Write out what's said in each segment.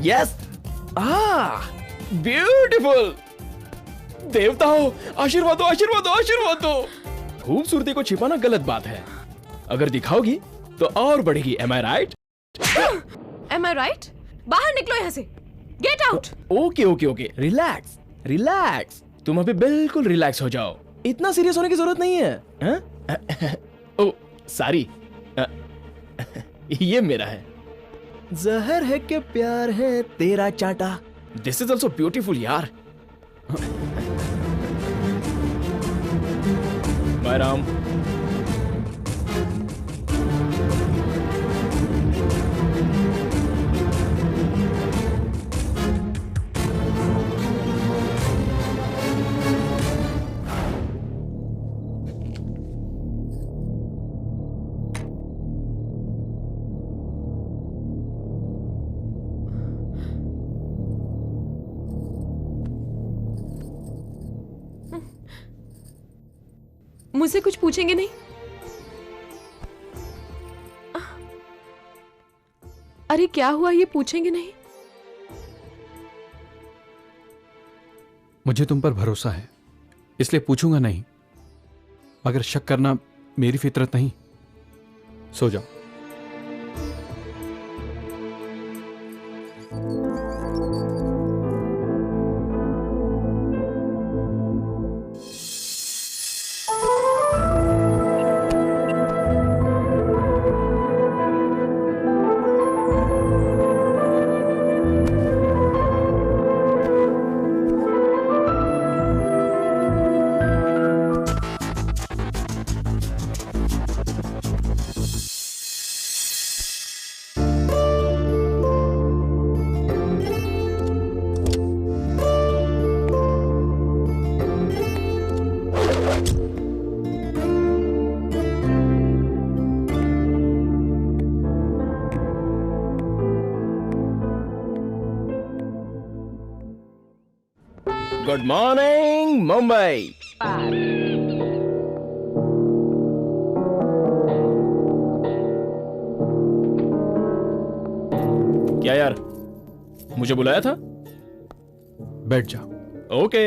Yes, beautiful. देवताओं, आशीर्वाद दो, आशीर्वाद दो, आशीर्वाद दो। खूबसूरती को छिपाना गलत बात है, अगर दिखाओगी तो और बढ़ेगी। Am I right? Am I right? बाहर निकलो यहाँ से। Get out! Okay okay okay, relax relax. तुम अभी बिल्कुल रिलैक्स हो जाओ, इतना सीरियस होने की जरूरत नहीं है। ओ सॉरी, ये मेरा है। जहर है कि प्यार है तेरा चाटा। दिस इज ऑल्सो ब्यूटीफुल यार। बाय राम। मुझसे कुछ पूछेंगे नहीं? अरे क्या हुआ, ये पूछेंगे नहीं? मुझे तुम पर भरोसा है, इसलिए पूछूंगा नहीं। मगर शक करना मेरी फितरत नहीं। सो जाओ। Good morning Mumbai. क्या यार, मुझे बुलाया था? बैठ जाओ। ओके।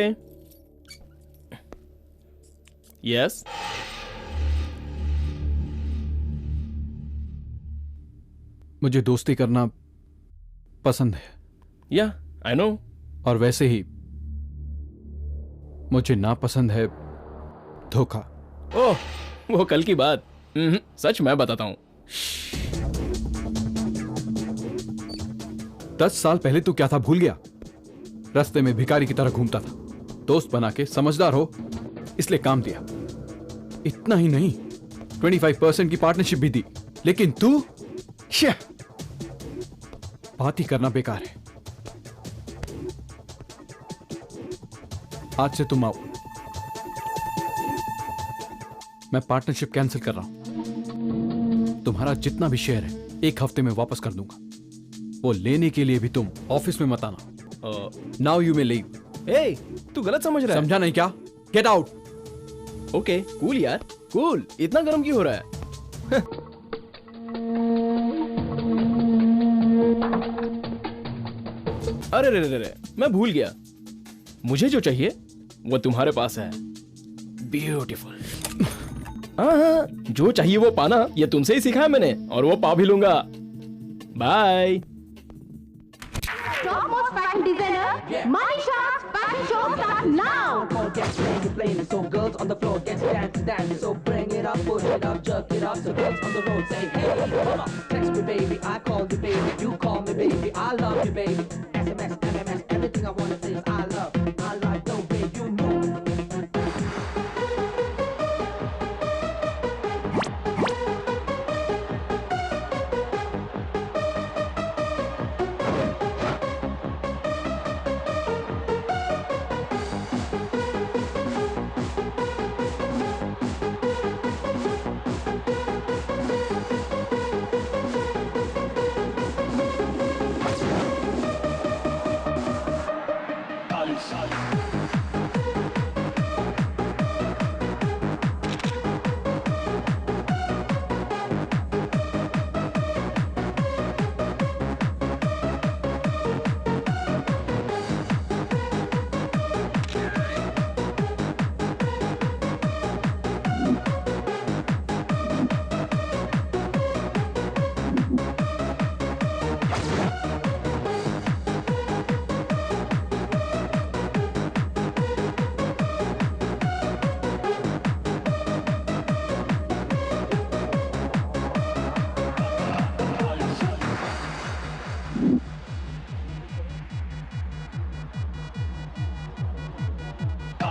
यस। मुझे दोस्ती करना पसंद है। या आई नो। और वैसे ही मुझे नापसंद है धोखा। ओह, वो कल की बात। सच मैं बताता हूं। 10 साल पहले तू क्या था भूल गया? रास्ते में भिखारी की तरह घूमता था। दोस्त बना के समझदार हो इसलिए काम दिया। इतना ही नहीं, 25% की पार्टनरशिप भी दी। लेकिन तू बात ही करना बेकार है। आज से तुम आओ। मैं पार्टनरशिप कैंसिल कर रहा हूं। तुम्हारा जितना भी शेयर है 1 हफ्ते में वापस कर दूंगा। वो लेने के लिए भी तुम ऑफिस में मत आना। Now you may leave. ए, तू गलत समझ रहा है। समझा नहीं क्या? Get out. ओके कूल यार, कूल। इतना गर्म क्यों हो रहा है? अरे रे रे रे, मैं भूल गया। मुझे जो चाहिए वो तुम्हारे पास है। ब्यूटीफुल। हाँ, जो चाहिए वो पाना ये तुमसे ही सीखा है मैंने, और वो पा भी लूंगा। Bye. Topmost fashion designer, Manisha's fashion show starts now. Get playing, so girls on the floor get dancing. So bring it up, push it up, jerk it up. So girls on the road say, hey, come on, text me baby, I call you baby, you call me baby, I love you baby. SMS, MMS, everything I wanna say is I love, I like, no babe, you know.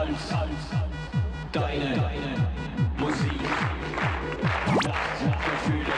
Tanz, deine Musik, das Gefühle.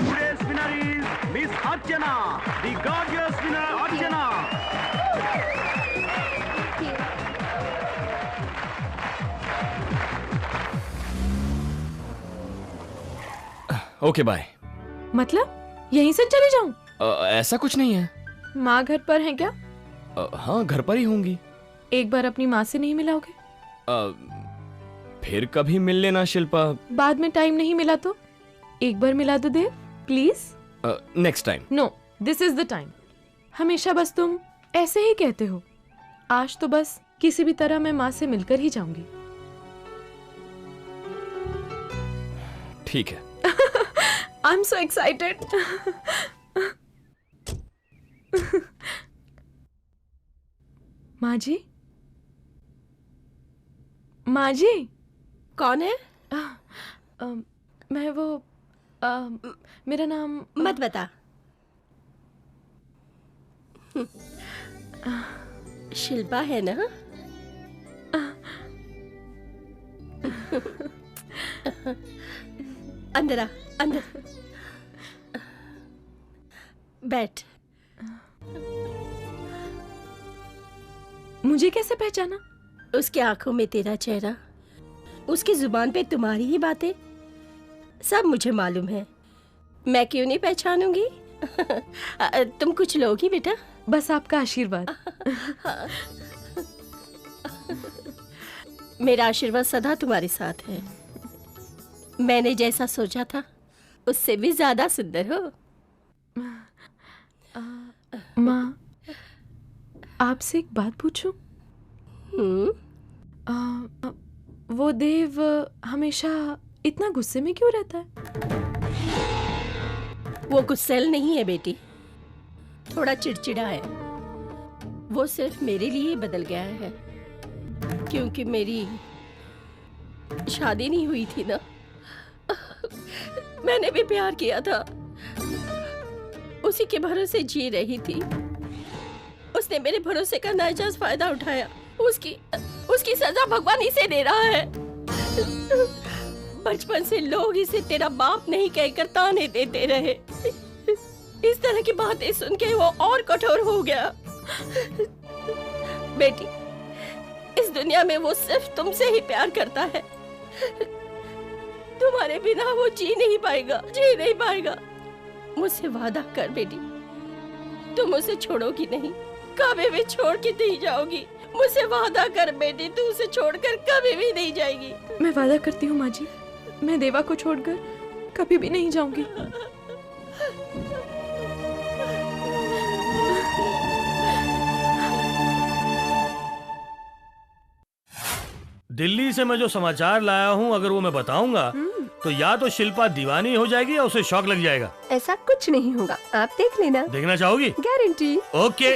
Today's winner is Miss Archana, the gorgeous winner Archana. Okay bye. मतलब यहीं से चली जाऊं? ऐसा कुछ नहीं है। माँ घर पर है क्या? हाँ, घर पर ही होंगी। एक बार अपनी माँ से नहीं मिलाओगे? फिर कभी मिल लेना शिल्पा। बाद में टाइम नहीं मिला तो एक बार मिला दो Dev, please. Next time. No, this is the time. हमेशा बस तुम ऐसे ही कहते हो। आज तो बस किसी भी तरह मैं माँ से मिलकर ही जाऊंगी। ठीक है। I am so excited. माँ जी, माँ जी। कौन है? मैं वो मेरा नाम मत बता। शिल्पा है ना? अंदर आ, अंदर बैठ। मुझे कैसे पहचाना? उसकी आंखों में तेरा चेहरा, उसकी जुबान पे तुम्हारी ही बातें, सब मुझे मालूम है। मैं क्यों नहीं पहचानूंगी? तुम कुछ लोगी बेटा? बस आपका आशीर्वाद। मेरा आशीर्वाद सदा तुम्हारे साथ है। मैंने जैसा सोचा था उससे भी ज्यादा सुंदर हो। माँ, आपसे एक बात पूछूं? वो देव हमेशा इतना गुस्से में क्यों रहता है? वो गुस्सैल नहीं है बेटी, थोड़ा चिड़चिड़ा है। वो सिर्फ मेरे लिए बदल गया है क्योंकि मेरी शादी नहीं हुई थी ना। मैंने भी प्यार किया था, उसी के भरोसे जी रही थी। उसने मेरे भरोसे का नाजायज फायदा उठाया। उसकी सजा भगवान इसे दे रहा है। बचपन से लोग इसे तेरा बाप नहीं कहकर ताने देते रहे। इस तरह की बातें सुन के वो और कठोर हो गया। बेटी, इस दुनिया में वो सिर्फ तुमसे ही प्यार करता है। तुम्हारे बिना वो जी नहीं पाएगा। मुझसे वादा कर बेटी, तुम उसे छोड़ोगी नहीं, कभी भी छोड़ के नहीं जाओगी। मुझसे वादा कर बेटी, तू उसे छोड़कर कभी भी नहीं जाएगी। मैं वादा करती हूँ माँ जी, मैं देवा को छोड़कर कभी भी नहीं जाऊंगी। दिल्ली से मैं जो समाचार लाया हूँ, अगर वो मैं बताऊंगा तो या तो शिल्पा दीवानी हो जाएगी या उसे शौक लग जाएगा। ऐसा कुछ नहीं होगा, आप देख लेना। देखना चाहोगी? Guarantee. Okay.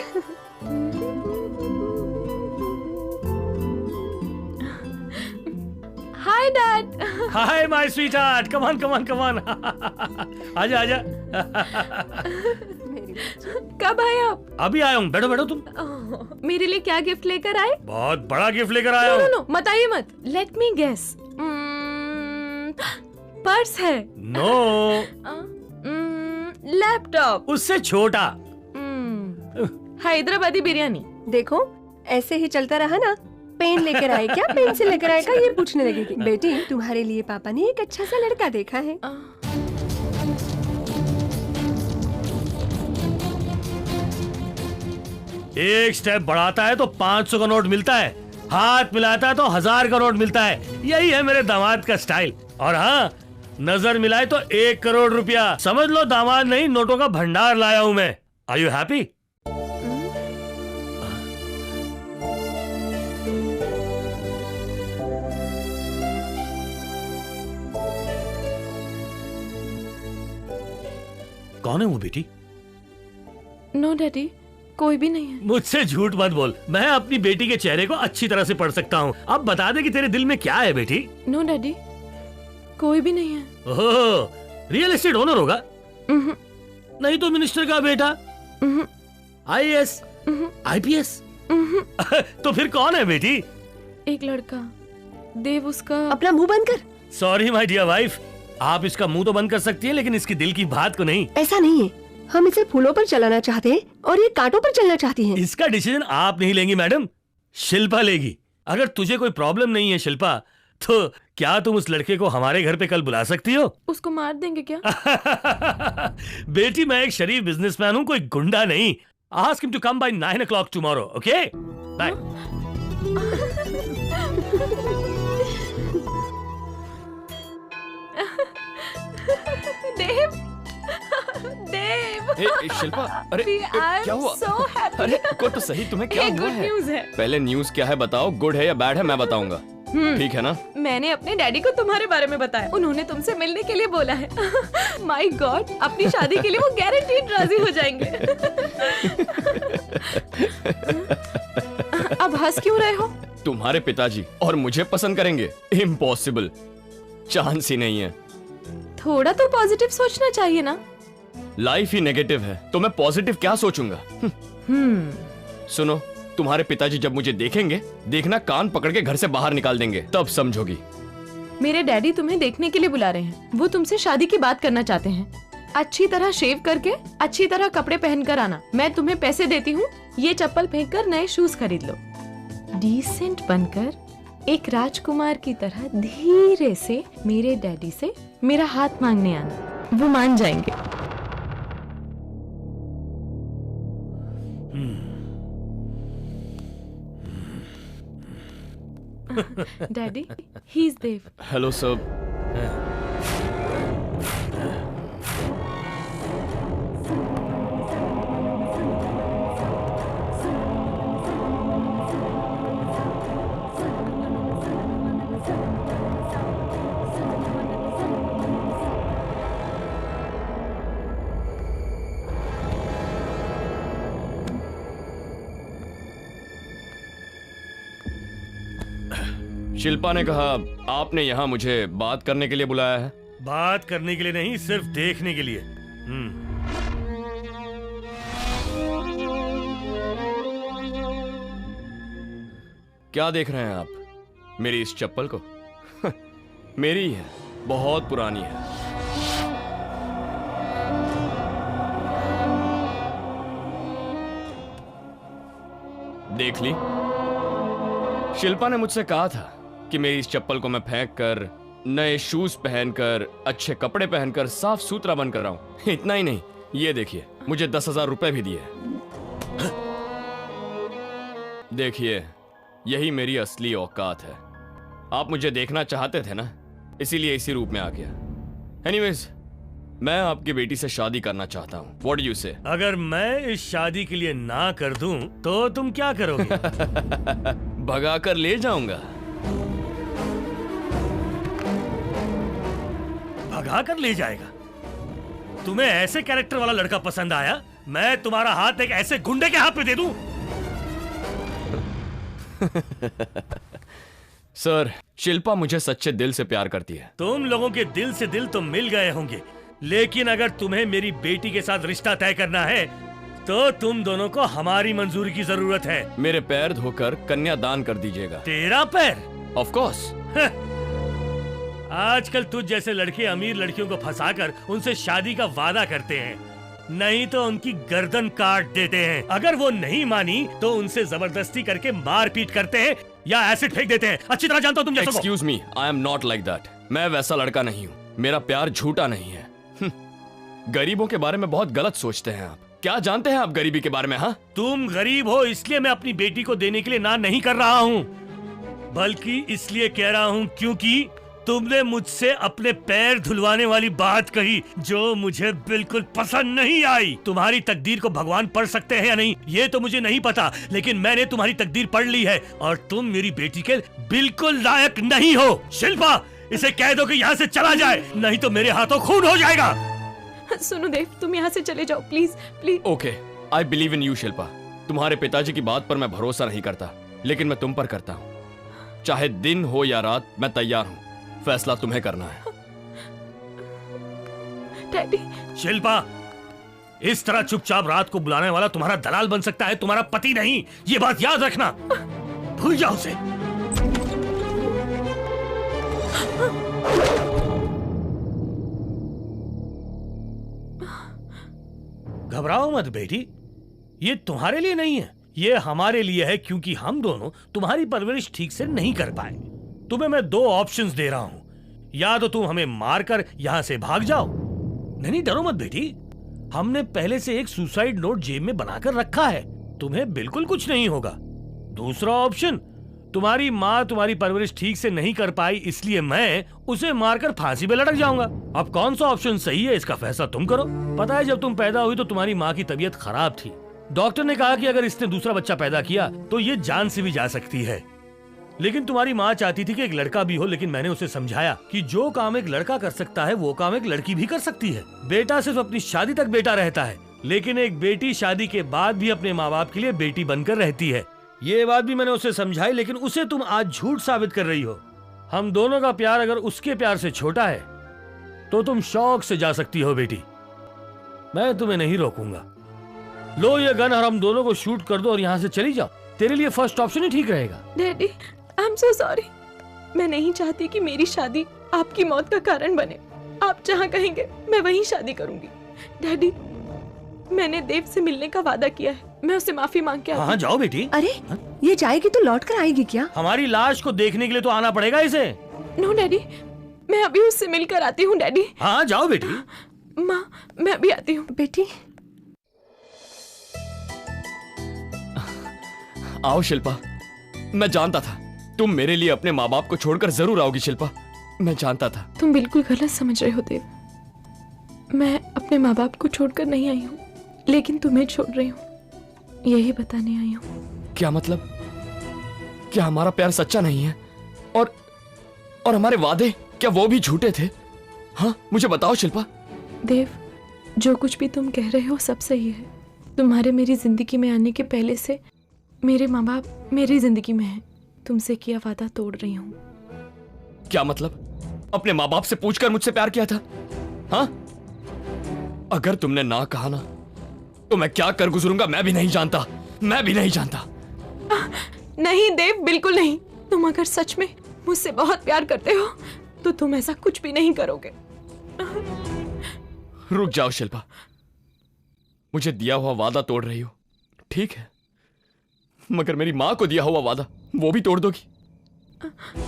Hi dad. Hi my sweetheart, come on. आजा। कब आए आप? अभी आया हूँ, बैठो तुम। मेरे लिए क्या गिफ्ट लेकर आए? बहुत बड़ा गिफ्ट लेकर आया हूँ। नो, बताइए मत। Let me guess. पर्स है। No, laptop. उससे छोटा। हैदराबादी बिरयानी। देखो ऐसे ही चलता रहा ना, पेन लेकर आए क्या, पेन से लेकर आएगा ये पूछने लगेगी। बेटी तुम्हारे लिए पापा ने एक अच्छा सा लड़का देखा है। एक स्टेप बढ़ाता है तो 500 का नोट मिलता है, हाथ मिलाता है तो 1000 का नोट मिलता है। यही है मेरे दामाद का स्टाइल। और हाँ, नजर मिलाए तो 1 करोड़ रुपया। समझ लो दामाद नहीं, नोटों का भंडार लाया हूं मैं। Are you happy? कौन है वो बेटी? नो डैडी, कोई भी नहीं है। मुझसे झूठ मत बोल, मैं अपनी बेटी के चेहरे को अच्छी तरह से पढ़ सकता हूँ। अब बता दे कि तेरे दिल में क्या है बेटी। नो डैडी, कोई भी नहीं है। ओह, रियल एस्टेट ओनर होगा? नहीं तो मिनिस्टर का बेटा? IAS, IPS? तो फिर कौन है बेटी? एक लड़का, देव। उसका अपना मुंह बंद कर। सॉरी माय डियर वाइफ, आप इसका मुंह तो बंद कर सकती हैं, लेकिन इसकी दिल की बात को नहीं। ऐसा नहीं है, हम इसे फूलों पर चलाना चाहते हैं और ये कांटों पर चलना चाहती है। इसका डिसीजन आप नहीं लेंगी मैडम, शिल्पा लेगी। अगर तुझे कोई प्रॉब्लम नहीं है शिल्पा, तो क्या तुम उस लड़के को हमारे घर पे कल बुला सकती हो? उसको मार देंगे क्या? बेटी मैं एक शरीफ बिजनेसमैन हूँ, कोई गुंडा नहीं। Ask him to come by 9 o'clock tomorrow, okay? Bye. Dev, Dev. Shilpa, अरे क्या हुआ? so happy. अरे को तो सही, तुम्हें क्या हुआ गुड है? न्यूज है। पहले न्यूज क्या है बताओ, गुड है या बैड है मैं बताऊंगा। ठीक है ना? मैंने अपने डैडी को तुम्हारे बारे में बताया, उन्होंने तुमसे मिलने के लिए बोला है। माय गॉड, अपनी शादी के लिए वो गारंटीड राजी हो जाएंगे। अब हंस क्यों रहे हो? तुम्हारे पिताजी और मुझे पसंद करेंगे? इम्पॉसिबल, चांस ही नहीं है। थोड़ा तो पॉजिटिव सोचना चाहिए ना। लाइफ ही नेगेटिव है तो मैं पॉजिटिव क्या सोचूंगा? सुनो, तुम्हारे पिताजी जब मुझे देखेंगे, देखना कान पकड़ के घर से बाहर निकाल देंगे, तब समझोगी। मेरे डैडी तुम्हें देखने के लिए बुला रहे हैं। वो तुमसे शादी की बात करना चाहते हैं। अच्छी तरह शेव करके, अच्छी तरह कपड़े पहनकर आना। मैं तुम्हें पैसे देती हूँ, ये चप्पल फेंककर नए शूज खरीद लो। डिसेंट बनकर एक राजकुमार की तरह धीरे से मेरे डैडी से मेरा हाथ मांगने आना, वो मान जाएंगे। Daddy, he is Dev. Hello sir. Shilpa ने कहा आपने यहाँ मुझे बात करने के लिए बुलाया है। बात करने के लिए नहीं, सिर्फ देखने के लिए। क्या देख रहे हैं आप? मेरी इस चप्पल को? मेरी है, बहुत पुरानी है। देख ली? शिल्पा ने मुझसे कहा था कि मेरी इस चप्पल को मैं फेंक कर, नए शूज पहनकर, अच्छे कपड़े पहनकर साफ सुथरा बनकर रहा हूं। इतना ही नहीं, ये देखिए, मुझे 10,000 रुपए भी दिए। देखिए, यही मेरी असली औकात है। आप मुझे देखना चाहते थे ना, इसीलिए इसी रूप में आ गया। एनीवेज, मैं आपकी बेटी से शादी करना चाहता हूँ। व्हाट डू यू से? अगर मैं इस शादी के लिए ना कर दूं, तो तुम क्या करोगे? भगा कर ले जाऊंगा। भगा कर ले जाएगा? तुम्हें ऐसे कैरेक्टर वाला लड़का पसंद आया? मैं तुम्हारा हाथ एक ऐसे गुंडे के हाथ पे दे दूं? सर, शिल्पा मुझे सच्चे दिल से प्यार करती है। तुम लोगों के दिल से दिल तो मिल गए होंगे, लेकिन अगर तुम्हें मेरी बेटी के साथ रिश्ता तय करना है, तो तुम दोनों को हमारी मंजूरी की जरूरत है। मेरे पैर धोकर कन्यादान कर दीजिएगा। तेरा पैर? Of course. आजकल तुझ जैसे लड़के अमीर लड़कियों को फंसाकर उनसे शादी का वादा करते हैं, नहीं तो उनकी गर्दन काट देते हैं। अगर वो नहीं मानी तो उनसे जबरदस्ती करके मारपीट करते हैं या एसिड फेंक देते हैं। अच्छी तरह जानता हूँ तुम जैसों को। Excuse me, I am not like that. मैं वैसा लड़का नहीं हूँ। मेरा प्यार झूठा नहीं है। गरीबों के बारे में बहुत गलत सोचते हैं आप। क्या जानते हैं आप गरीबी के बारे में? हाँ, तुम गरीब हो इसलिए मैं अपनी बेटी को देने के लिए ना नहीं कर रहा हूँ, बल्कि इसलिए कह रहा हूँ क्योंकि तुमने मुझसे अपने पैर धुलवाने वाली बात कही जो मुझे बिल्कुल पसंद नहीं आई। तुम्हारी तकदीर को भगवान पढ़ सकते हैं या नहीं ये तो मुझे नहीं पता, लेकिन मैंने तुम्हारी तकदीर पढ़ ली है और तुम मेरी बेटी के बिल्कुल लायक नहीं हो। शिल्पा, इसे कह दो कि यहाँ से चला जाए, नहीं तो मेरे हाथों खून हो जाएगा। सुनो देव, तुम यहाँ से चले जाओ please please. Okay, I believe in you Shilpa. तुम्हारे पिताजी की बात पर मैं भरोसा नहीं करता, लेकिन मैं तुम पर करता हूँ। चाहे दिन हो या रात, मैं तैयार हूँ। फैसला तुम्हें करना है। डैडी। शिल्पा, इस तरह चुपचाप रात को बुलाने वाला तुम्हारा दलाल बन सकता है, तुम्हारा पति नहीं। ये बात याद रखना, भूल जाओ उसे। घबराओ मत बेटी, ये तुम्हारे लिए नहीं है, ये हमारे लिए है, क्योंकि हम दोनों तुम्हारी परवरिश ठीक से नहीं कर पाए। तुम्हें मैं दो ऑप्शंस दे रहा हूं, या तो तुम हमें मारकर यहां से भाग जाओ। नहीं, डरो मत बेटी, हमने पहले से एक सुसाइड नोट जेब में बनाकर रखा है, तुम्हें बिल्कुल कुछ नहीं होगा। दूसरा ऑप्शन, तुम्हारी माँ तुम्हारी परवरिश ठीक से नहीं कर पाई इसलिए मैं उसे मारकर फांसी पे लटक जाऊंगा। अब कौन सा ऑप्शन सही है इसका फैसला तुम करो। पता है, जब तुम पैदा हुई तो तुम्हारी माँ की तबीयत खराब थी। डॉक्टर ने कहा कि अगर इसने दूसरा बच्चा पैदा किया तो ये जान से भी जा सकती है, लेकिन तुम्हारी माँ चाहती थी कि एक लड़का भी हो। लेकिन मैंने उसे समझाया कि जो काम एक लड़का कर सकता है वो काम एक लड़की भी कर सकती है। बेटा सिर्फ अपनी शादी तक बेटा रहता है, लेकिन एक बेटी शादी के बाद भी अपने माँ बाप के लिए बेटी बनकर रहती है। ये बात भी मैंने उसे समझाई, लेकिन उसे तुम आज झूठ साबित कर रही हो। हम दोनों का प्यार अगर उसके प्यार से छोटा है तो तुम शौक से जा सकती हो बेटी, मैं तुम्हें नहीं रोकूंगा। लो ये गन और हम दोनों को शूट कर दो और यहाँ से चली जाओ। तेरे लिए फर्स्ट ऑप्शन ही ठीक रहेगा। Daddy, I am so sorry. मैं नहीं चाहती कि मेरी शादी आपकी मौत का कारण बने। आप जहाँ कहेंगे मैं वहीं शादी करूंगी। डैडी, मैंने देव से मिलने का वादा किया है, मैं उससे माफी मांग के आती हूँ। हाँ जाओ बेटी। अरे ये जाएगी तो लौट कर आएगी क्या? हमारी लाश को देखने के लिए तो आना पड़ेगा इसे। नो डैडी, मैं अभी उससे मिलकर आती हूँ। डैडी। हाँ जाओ बेटी। माँ, मैं अभी आती हूँ। बेटी। आओ शिल्पा, मैं जानता था तुम मेरे लिए अपने माँ बाप को छोड़कर जरूर आओगी शिल्पा, मैं जानता था। तुम बिल्कुल गलत समझ रहे हो देव। मैं अपने माँ बाप को छोड़कर नहीं आई हूँ, लेकिन तुम्हें छोड़ रही हूँ, यही बताने आई हूँ। क्या मतलब? क्या हमारा प्यार सच्चा नहीं है? और हमारे वादे क्या वो भी झूठे थे? हाँ, मुझे बताओ शिल्पा। देव, जो कुछ भी तुम कह रहे हो सब सही है। तुम्हारे मेरी जिंदगी में आने के पहले से मेरे माँ बाप मेरी जिंदगी में हैं। तुमसे किया वादा तोड़ रही हूँ। क्या मतलब? अपने माँ बाप से पूछकर मुझसे प्यार किया था? हाँ? अगर तुमने ना कहा ना तो मैं क्या कर गुजरूंगा मैं भी नहीं जानता, मैं भी नहीं जानता। नहीं देव, बिल्कुल नहीं। तुम अगर सच में मुझसे बहुत प्यार करते हो तो तुम ऐसा कुछ भी नहीं करोगे। रुक जाओ शिल्पा, मुझे दिया हुआ वादा तोड़ रही हो, ठीक है, मगर मेरी माँ को दिया हुआ वादा वो भी तोड़ दोगी?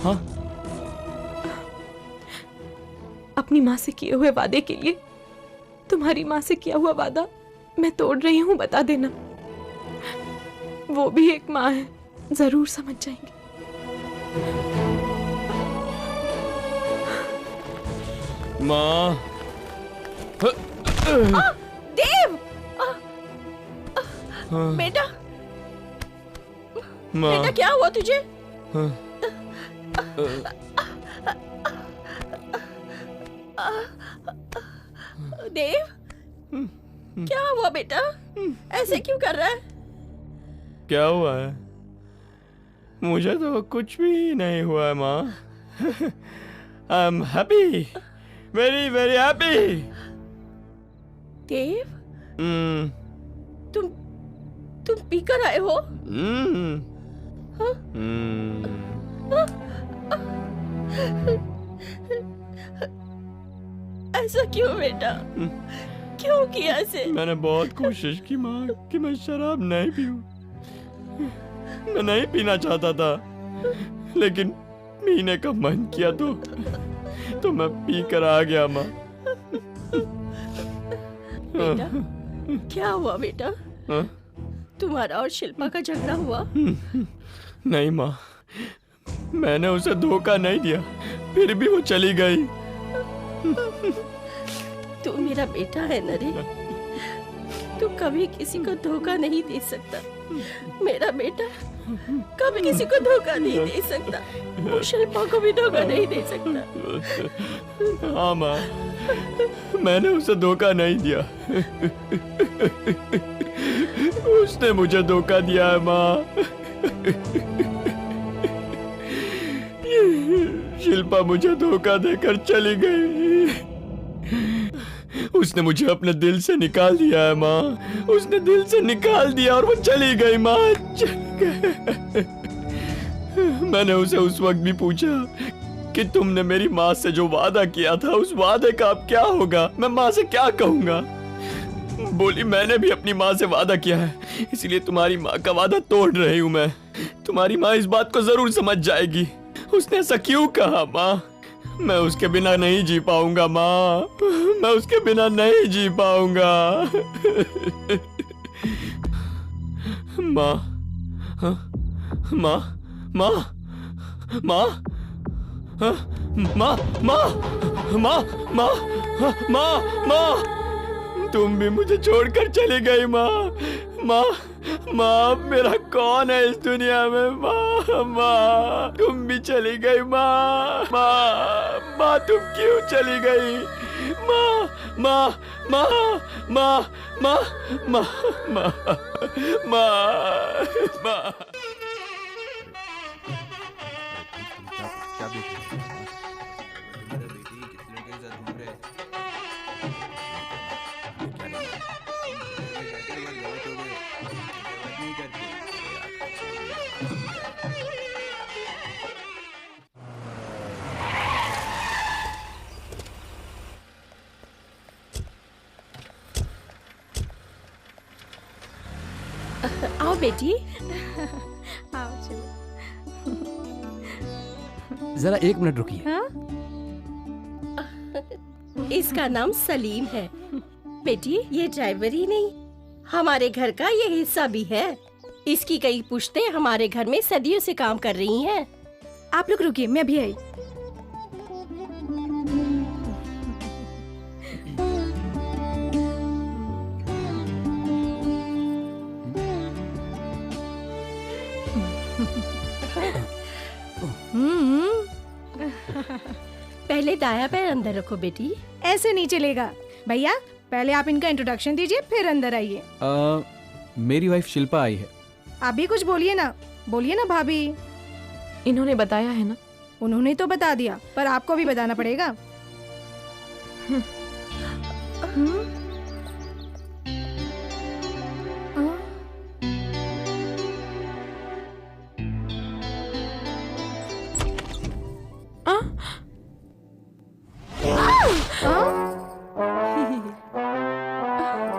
हाँ? अपनी माँ से किए हुए वादे के लिए तुम्हारी माँ से किया हुआ वादा मैं तोड़ रही हूँ, बता देना। वो भी एक माँ है, जरूर समझ जाएंगे। माँ। देव! बेटा, बेटा क्या हुआ तुझे? देव, क्या हुआ बेटा? ऐसे क्यों कर रहा है? क्या हुआ है? मुझे तो कुछ भी नहीं हुआ है माँ। I am happy, very very happy. Dev, तुम पीकर आए हो? ऐसा क्यों बेटा, क्यों किया ऐसे? मैंने बहुत कोशिश की माँ कि मैं शराब नहीं पीऊं। मैं नहीं पीना चाहता था, लेकिन पीने का मन किया तो मैं पी कर आ गया माँ। बेटा क्या हुआ बेटा? हाँ? तुम्हारा और शिल्पा का झगड़ा हुआ? नहीं माँ, मैंने उसे धोखा नहीं दिया, फिर भी वो चली गई। तू मेरा बेटा है न रे, तू कभी किसी को धोखा नहीं दे सकता। मेरा बेटा कभी किसी को धोखा नहीं दे सकता, वो शिल्पा को भी धोखा नहीं दे सकता। हाँ माँ, मैंने उसे धोखा नहीं दिया, उसने मुझे धोखा दिया है माँ। शिल्पा मुझे धोखा देकर चली गई। उसने मुझे अपने दिल से निकाल दिया है माँ, उसने दिल से निकाल दिया और वो चली गई माँ, चली गई। मैंने उसे उस वक्त भी पूछा कि तुमने मेरी माँ से जो वादा किया था, उस वादे का अब क्या होगा? मैं माँ से क्या कहूँगा? बोली मैंने भी अपनी माँ से वादा किया है, इसलिए तुम्हारी माँ का वादा तोड़ रही हूँ मैं। तुम्हारी माँ इस बात को जरूर समझ जाएगी। उसने ऐसा क्यों कहा माँ? मैं उसके बिना नहीं जी पाऊंगा माँ, मैं उसके बिना नहीं जी पाऊंगा। माँ, हाँ? माँ, माँ, माँ, हाँ? माँ, माँ, माँ, माँ, हाँ? माँ, माँ, तुम भी मुझे छोड़कर चली गई माँ। माँ, माँ, मेरा कौन है इस दुनिया में? माँ, माँ, तुम भी चली गई माँ। माँ, माँ, तुम क्यों चली गई? माँ, माँ, माँ, माँ, माँ, माँ, माँ, माँ, माँ। क्या देख रहे हो? आओ बेटी। आओ चलो। जरा एक मिनट रुकिए। हाँ? इसका नाम सलीम है। बेटी ये ड्राइवर ही नहीं, हमारे घर का ये हिस्सा भी है। इसकी कई पुश्तें हमारे घर में सदियों से काम कर रही हैं। आप लोग रुकिए, मैं अभी आई। पहले दाया पैर अंदर रखो बेटी। ऐसे नहीं चलेगा भैया, पहले आप इनका इंट्रोडक्शन दीजिए फिर अंदर आइए। मेरी वाइफ शिल्पा आई है। आप भी कुछ बोलिए ना भाभी। इन्होंने बताया है ना? उन्होंने तो बता दिया, पर आपको भी बताना पड़ेगा।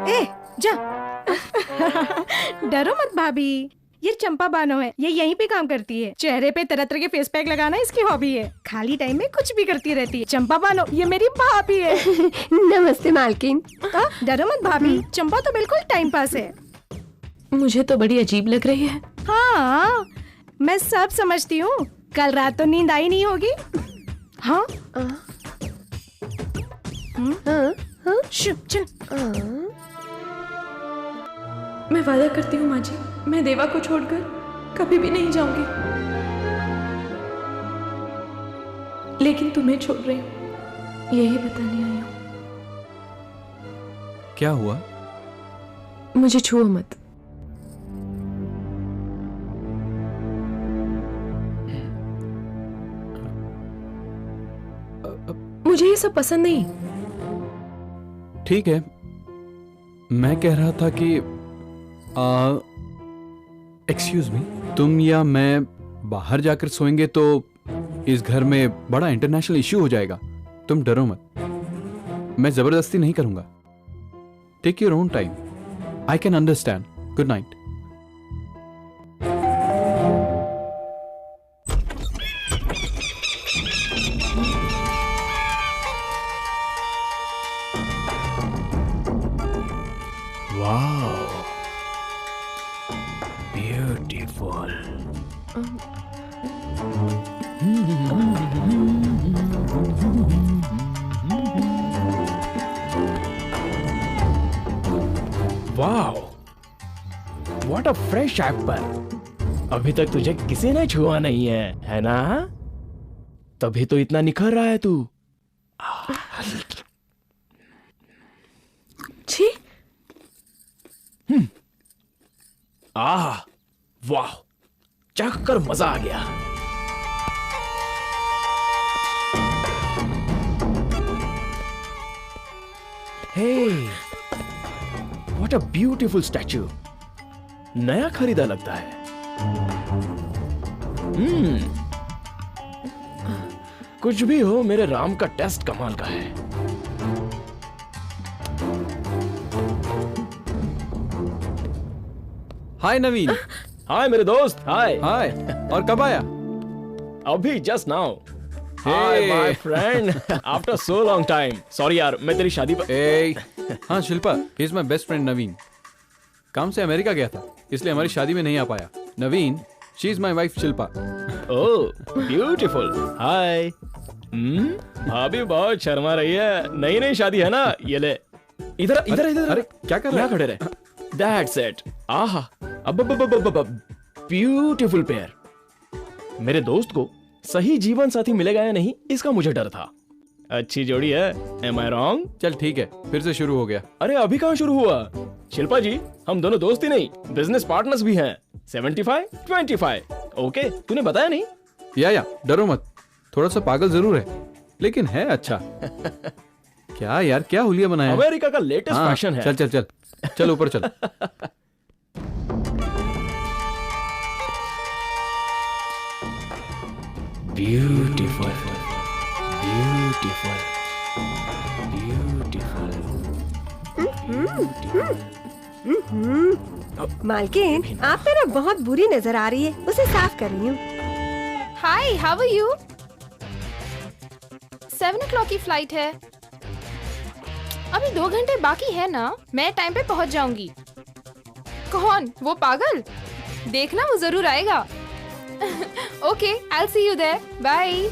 ए, जा। डरो मत भाभी, ये चंपा बानो है, ये यहीं पे काम करती है। चेहरे पे तरह तरह के फेस पैक लगाना इसकी हॉबी है। खाली टाइम में कुछ भी करती रहती है। चंपा बानो ये मेरी भाभी है। नमस्ते मालकिन। डरो मत भाभी, चंपा तो बिल्कुल टाइम पास है। मुझे तो बड़ी अजीब लग रही है। हाँ, मैं सब समझती हूँ। कल रात तो नींद आई नहीं होगी। हाँ? चल। मैं वादा करती हूँ माँ जी, मैं देवा को छोड़कर कभी भी नहीं जाऊंगी। लेकिन तुम्हें छोड़ रही हूँ, यही बताने आई हूँ। क्या हुआ? मुझे छुओ मत। मुझे ये सब पसंद नहीं। ठीक है, मैं कह रहा था कि एक्सक्यूज मी, तुम या मैं बाहर जाकर सोएंगे तो इस घर में बड़ा इंटरनेशनल इश्यू हो जाएगा। तुम डरो मत। मैं जबरदस्ती नहीं करूंगा. Take your own time. I can understand. Good night. Wow, beautiful. Wow, what a fresh apple. अभी तक तुझे किसी ने छुआ नहीं है ना? तभी तो इतना निखर रहा है तू. छी. आह, वाह, चख कर मजा आ गया. हे, व्हाट अ ब्यूटीफुल स्टैचू. नया खरीदा लगता है. कुछ भी हो, मेरे राम का टेस्ट कमाल का है. हाय नवीन. हाय मेरे दोस्त. हाय. हाय. और कब आया? अभी just now. Hi my friend. After so long time. Sorry यार, मैं तेरी शादी पर. हाँ Shilpa, he is my best friend Naveen. काम से अमेरिका गया था, इसलिए हमारी शादी में नहीं आ पाया. Naveen, she is my wife Shilpa. Oh, beautiful. Hi. भाभी बहुत शर्मा रही है. नई नई शादी है ना. ये ले. इधर इधर इधर. अरे क्या कर रहा है? खड़े रहे. That's it. आहा, अब ब्यूटीफुल पेयर. मेरे दोस्त को सही जीवन साथी मिलेगा या नहीं, इसका मुझे डर था. अच्छी जोड़ी है. Am I wrong? चल ठीक है, फिर से शुरू हो गया. अरे अभी कहाँ शुरू हुआ? शिल्पा जी, हम दोनों दोस्त ही नहीं, बिजनेस पार्टनर्स भी हैं. 75-25. ओके, तूने बताया नहीं? या डरो मत. थोड़ा सा पागल जरूर है, लेकिन है अच्छा. क्या यार, क्या हुलिया बनाया? अमेरिका का लेटेस्ट फैशन है. चल चल चल चल ऊपर चल. Beautiful, beautiful, beautiful. मालकिन, आप पे ना बहुत बुरी नजर आ रही है, उसे साफ कर रही हूँ. हाय, हाउ आर यू? 7 o'clock की फ्लाइट है. अभी 2 घंटे बाकी है ना. मैं टाइम पे पहुंच जाऊंगी. कौन? वो पागल? देखना, वो जरूर आएगा. Okay, I will see you there. Bye.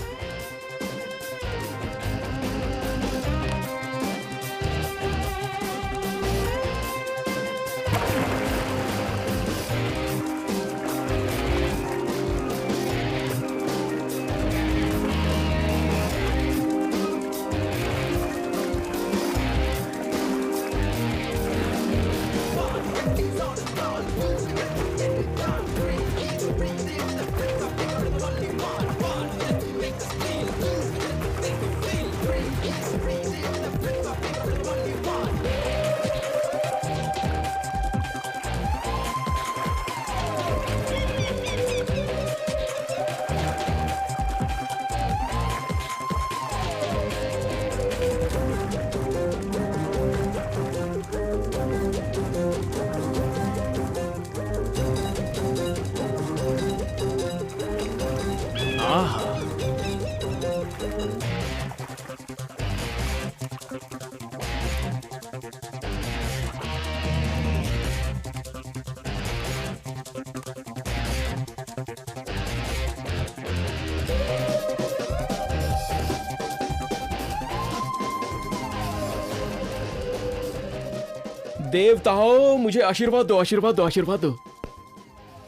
देवताओं, मुझे आशीर्वाद दो, आशीर्वाद दो, आशीर्वाद दो.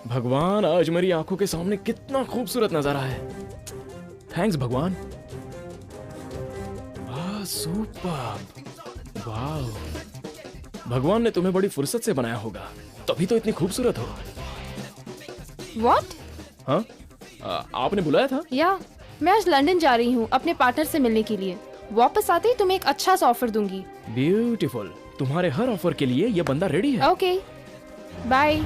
भगवान, आज मेरी आंखों के सामने कितना खूबसूरत नजारा है. थैंक्स भगवान. वाह, सुपर. वाह, भगवान ने तुम्हें बड़ी फुर्सत से बनाया होगा, तभी तो इतनी खूबसूरत हो. What? हाँ, आपने बुलाया था? या, मैं आज लंदन जा रही हूँ अपने पार्टनर से मिलने के लिए. वापस आते ही तुम्हें एक अच्छा सा ऑफर दूंगी. ब्यूटीफुल. तुम्हारे हर ऑफर के लिए ये बंदा रेडी है. Okay, bye.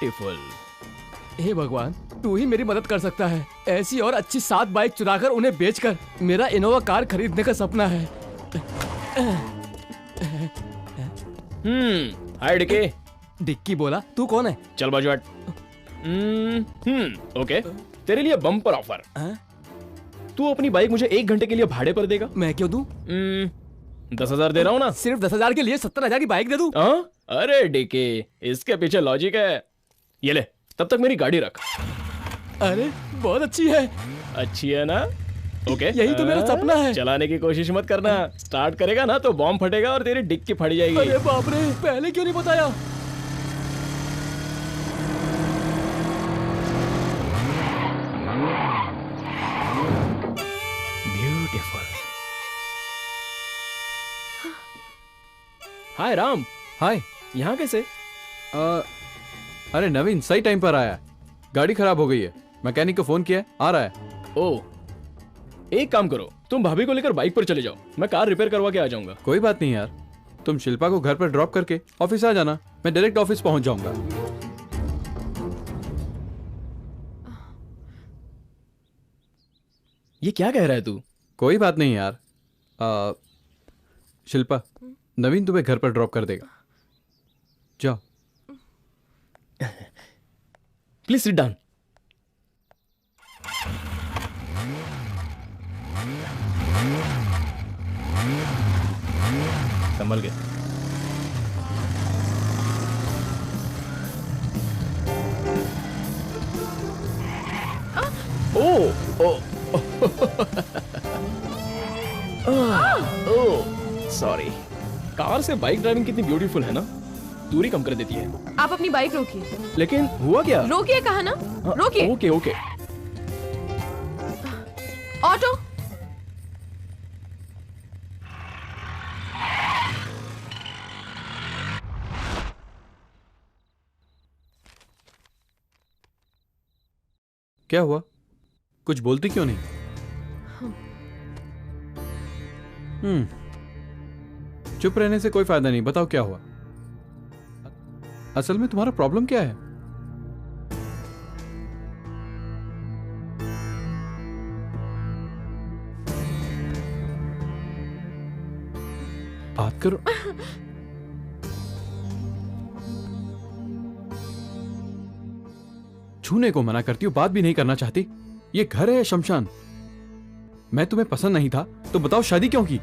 ब्यूटीफुल। हे भगवान, तू ही मेरी मदद कर सकता है। ऐसी और अच्छी 7 बाइक चुराकर उन्हें बेचकर मेरा इनोवा कार खरीदने का सपना है। हाय डिकी। डिक्की बोला, तू कौन है? चल बाजू हट। ओके, तेरे लिए बम्पर ऑफर। तू अपनी बाइक मुझे 1 घंटे के लिए भाड़े पर देगा? मैं क्यों दूं? 10,000 दे रहा हूँ ना। सिर्फ 10,000 के लिए 70,000 की बाइक दे दूं? अरे डिकी, इसके पीछे लॉजिक है। ये ले, तब तक मेरी गाड़ी रख। अरे बहुत अच्छी है। अच्छी है ना? ओके, यही तो मेरा सपना है। चलाने की कोशिश मत करना। स्टार्ट करेगा ना तो बॉम्ब फटेगा और तेरी डिक्की फट जाएगी। अरे बाप रे, पहले क्यों नहीं बताया? ब्यूटीफुल। हाय राम। हाय। यहाँ कैसे? अरे नवीन, सही टाइम पर आया। गाड़ी खराब हो गई है, मैकेनिक को फोन किया, आ रहा है। ओह, एक काम करो, तुम भाभी को लेकर बाइक पर चले जाओ, मैं कार रिपेयर करवा के आ जाऊंगा। कोई बात नहीं यार, तुम शिल्पा को घर पर ड्रॉप करके ऑफिस आ जाना, मैं डायरेक्ट ऑफिस पहुंच जाऊंगा। ये क्या कह रहा है तू? कोई बात नहीं यार। शिल्पा, नवीन तुम्हें घर पर ड्रॉप कर देगा, जाओ। Please sit down. संभल के। सॉरी। कार से बाइक ड्राइविंग कितनी ब्यूटीफुल है ना, दूरी कम कर देती है। आप अपनी बाइक रोकिए। लेकिन हुआ क्या? रोकिए कहा ना, रोकिए। Okay okay. ऑटो। क्या हुआ? कुछ बोलती क्यों नहीं? चुप रहने से कोई फायदा नहीं, बताओ क्या हुआ? असल में तुम्हारा प्रॉब्लम क्या है? बात करो। छूने को मना करती हूँ, बात भी नहीं करना चाहती। ये घर है या शमशान? मैं तुम्हें पसंद नहीं था तो बताओ शादी क्यों की?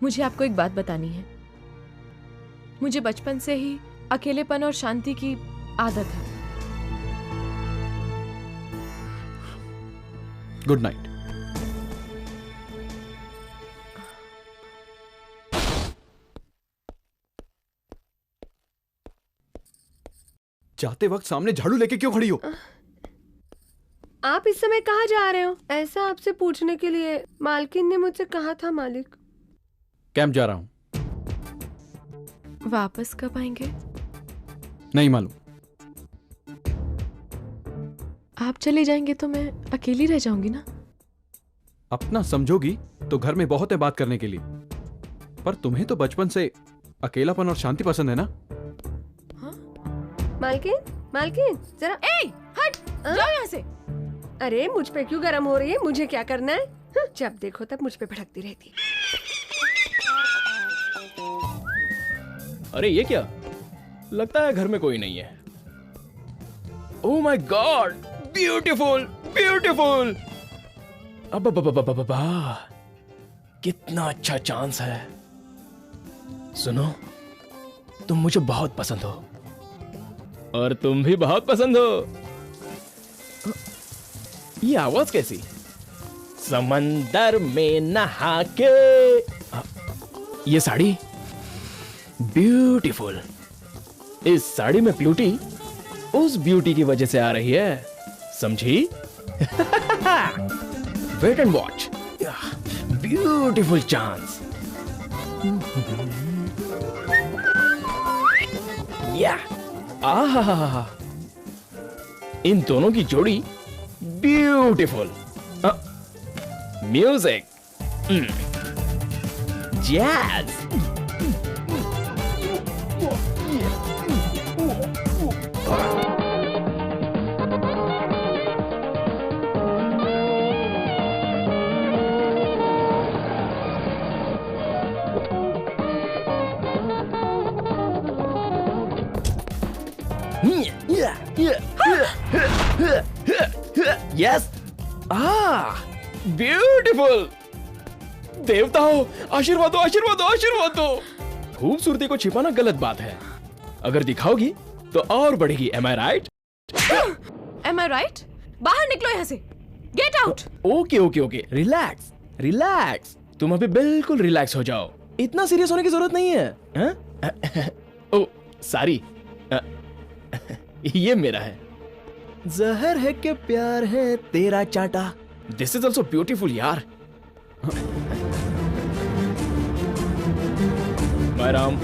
मुझे आपको एक बात बतानी है। मुझे बचपन से ही अकेलेपन और शांति की आदत है। Good night. जाते वक्त सामने झाड़ू लेके क्यों खड़ी हो? आप इस समय कहाँ जा रहे हो? ऐसा आपसे पूछने के लिए मालकिन ने मुझसे कहा था मालिक। कैंप जा रहा हूं। वापस कब आएंगे? नहीं मालूम। आप चले जाएंगे तो मैं अकेली रह जाऊंगी ना। अपना समझोगी तो घर में बहुत है बात करने के लिए, पर तुम्हें तो बचपन से अकेलापन और शांति पसंद है ना? मालकिन, मालकिन जरा हट जाओ यहाँ से। अरे मुझ पे क्यों गरम हो रही है? मुझे क्या करना है? जब देखो तब मुझ पे भड़कती रहती है। अरे ये क्या? लगता है घर में कोई नहीं है। Oh my God, beautiful beautiful. अब कितना अच्छा चांस है। सुनो, तुम मुझे बहुत पसंद हो और तुम भी बहुत पसंद हो। ये आवाज कैसी? समंदर में नहा के। ये साड़ी ब्यूटीफुल। इस साड़ी में ब्यूटी उस ब्यूटी की वजह से आ रही है, समझी? Wait and watch. Beautiful chance. या आहा, इन दोनों की जोड़ी beautiful. Music, jazz. Yes, beautiful. देवता हो, आशीर्वाद दो, आशीर्वाद दो, आशीर्वाद दो। खूबसूरती को छिपाना गलत बात है, अगर दिखाओगी तो और बढ़ेगी। Am I right? Am I right? बाहर निकलो यहाँ से। Get out! Okay okay okay, relax relax. तुम अभी बिल्कुल रिलैक्स हो जाओ, इतना सीरियस होने की जरूरत नहीं है। ओ सॉरी, ये मेरा है। जहर है कि प्यार है तेरा चाटा। दिस इज ऑल्सो ब्यूटीफुल यार। बाय राम।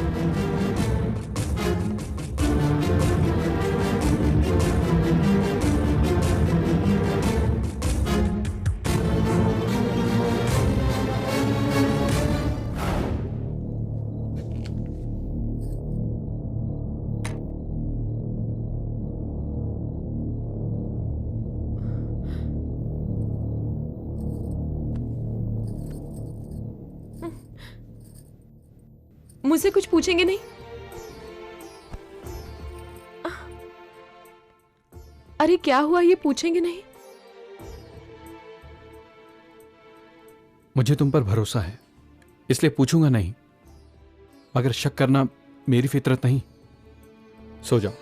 मुझसे कुछ पूछेंगे नहीं? अरे क्या हुआ, ये पूछेंगे नहीं? मुझे तुम पर भरोसा है, इसलिए पूछूंगा नहीं। अगर शक करना मेरी फितरत नहीं, सो जाओ।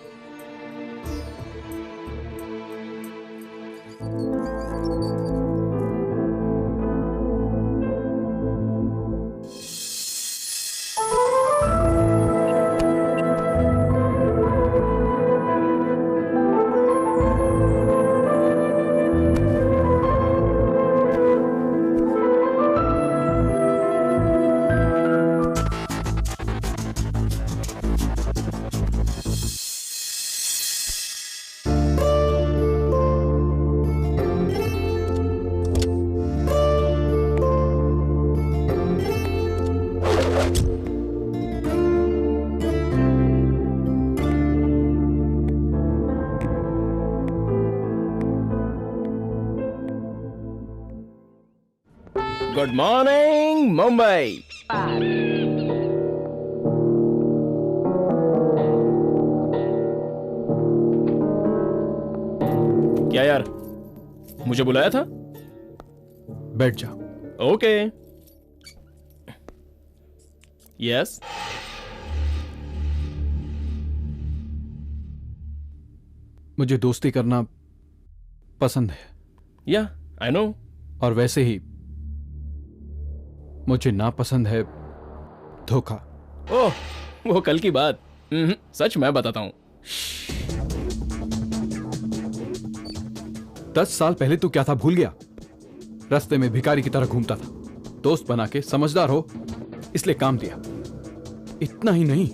Good morning Mumbai. क्या यार, मुझे बुलाया था? बैठ जा। ओके। यस। मुझे दोस्ती करना पसंद है। या आई नो। और वैसे ही मुझे नापसंद है धोखा। ओह, वो कल की बात। सच मैं बताता हूं। 10 साल पहले तू क्या था भूल गया? रास्ते में भिखारी की तरह घूमता था। दोस्त बना के समझदार हो इसलिए काम दिया। इतना ही नहीं,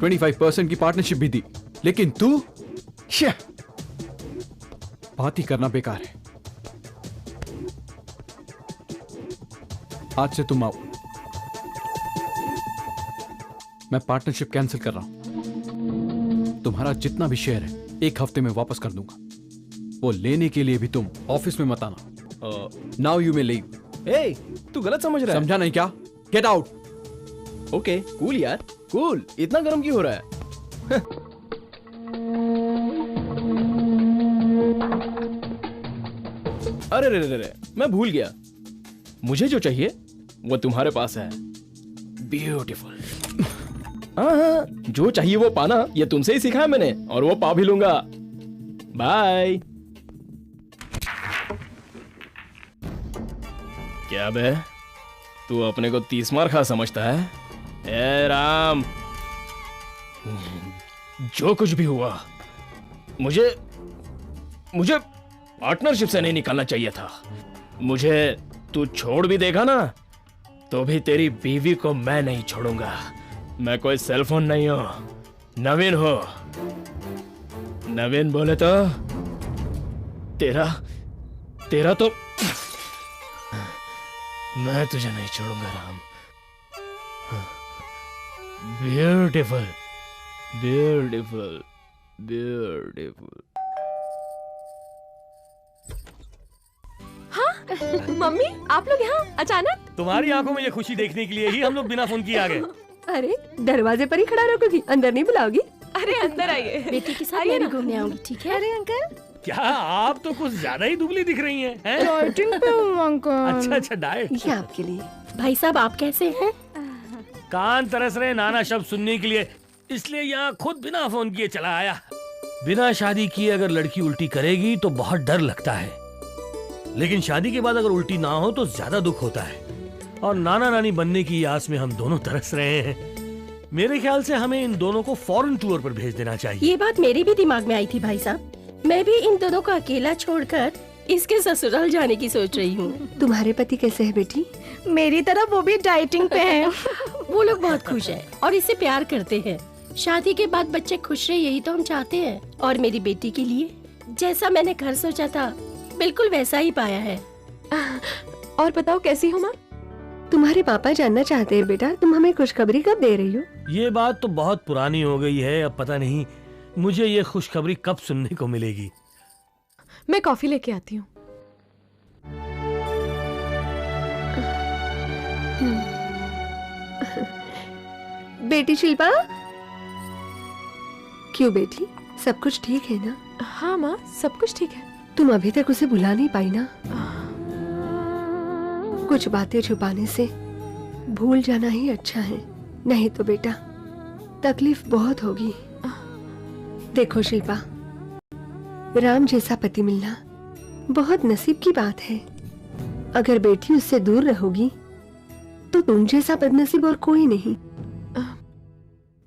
25% की पार्टनरशिप भी दी। लेकिन तू बात ही करना बेकार है। आज से तुम आओ। मैं पार्टनरशिप कैंसिल कर रहा हूं। तुम्हारा जितना भी शेयर है 1 हफ्ते में वापस कर दूंगा। वो लेने के लिए भी तुम ऑफिस में मत आना। Now you may leave. ए, तू गलत समझ रहा है। समझा नहीं क्या? Get out. ओके कूल यार, कूल। इतना गर्म क्यों हो रहा है? अरे रे रे रे, मैं भूल गया। मुझे जो चाहिए वो तुम्हारे पास है। ब्यूटीफुल। हाँ, जो चाहिए वो पाना ये तुमसे ही सीखा है मैंने, और वो पा भी लूंगा। बाय। क्या बे, तू अपने को 30 मार खा समझता है? ए राम, जो कुछ भी हुआ, मुझे पार्टनरशिप से नहीं निकलना चाहिए था। मुझे तू छोड़ भी देगा ना तो भी तेरी बीवी को मैं नहीं छोड़ूंगा। मैं कोई सेलफोन नहीं हूं। नवीन हो। नवीन बोले तो तेरा तो मैं तुझे नहीं छोड़ूंगा राम। ब्यूटीफुल। Beautiful beautiful. हाँ मम्मी, आप लोग यहाँ अचानक? तुम्हारी आंखों में ये खुशी देखने के लिए ही हम लोग बिना फोन किए आ गए। अरे दरवाजे पर ही खड़ा रखोगी, अंदर नहीं बुलाओगी? अरे अंदर आइए। बेटी के साथ मैं भी घूमने आऊंगी, ठीक है? अरे अंकल, क्या आप तो कुछ ज्यादा ही दुबली दिख रही हैं, हैं? डाइटिंग पे हूँ अंकल। अच्छा अच्छा, डाइट। ये आपके लिए। भाई साहब आप कैसे हैं? कान तरस रहे नाना शब्द सुनने के लिए, इसलिए यहाँ खुद बिना फोन किए चला आया। बिना शादी किए अगर लड़की उल्टी करेगी तो बहुत डर लगता है, लेकिन शादी के बाद अगर उल्टी ना हो तो ज्यादा दुख होता है। और नाना नानी बनने की आस में हम दोनों तरस रहे हैं। मेरे ख्याल से हमें इन दोनों को फॉरेन टूर पर भेज देना चाहिए। ये बात मेरे भी दिमाग में आई थी भाई साहब। मैं भी इन दोनों को अकेला छोड़कर इसके ससुराल जाने की सोच रही हूँ। तुम्हारे पति कैसे है बेटी? मेरी तरह वो भी डाइटिंग पे हैं। वो लोग बहुत खुश हैं और इससे प्यार करते हैं। शादी के बाद बच्चे खुश रहे, यही तो हम चाहते हैं। और मेरी बेटी के लिए जैसा मैंने घर सोचा था बिल्कुल वैसा ही पाया है। और बताओ कैसी हो माँ? तुम्हारे पापा जानना चाहते हैं बेटा, तुम हमें खुशखबरी कब दे रही हो? ये बात तो बहुत पुरानी हो गई है, अब पता नहीं मुझे ये खुशखबरी कब सुनने को मिलेगी। मैं कॉफी लेके आती हूँ। बेटी शिल्पा, क्यों बेटी, सब कुछ ठीक है ना? हाँ माँ, सब कुछ ठीक है। तुम अभी तक उसे भुला नहीं पाई ना? कुछ बातें छुपाने से भूल जाना ही अच्छा है, नहीं तो बेटा तकलीफ बहुत होगी। देखो शिल्पा, राम जैसा पति मिलना बहुत नसीब की बात है। अगर बेटी उससे दूर रहोगी तो तुम जैसा बदनसीब और कोई नहीं।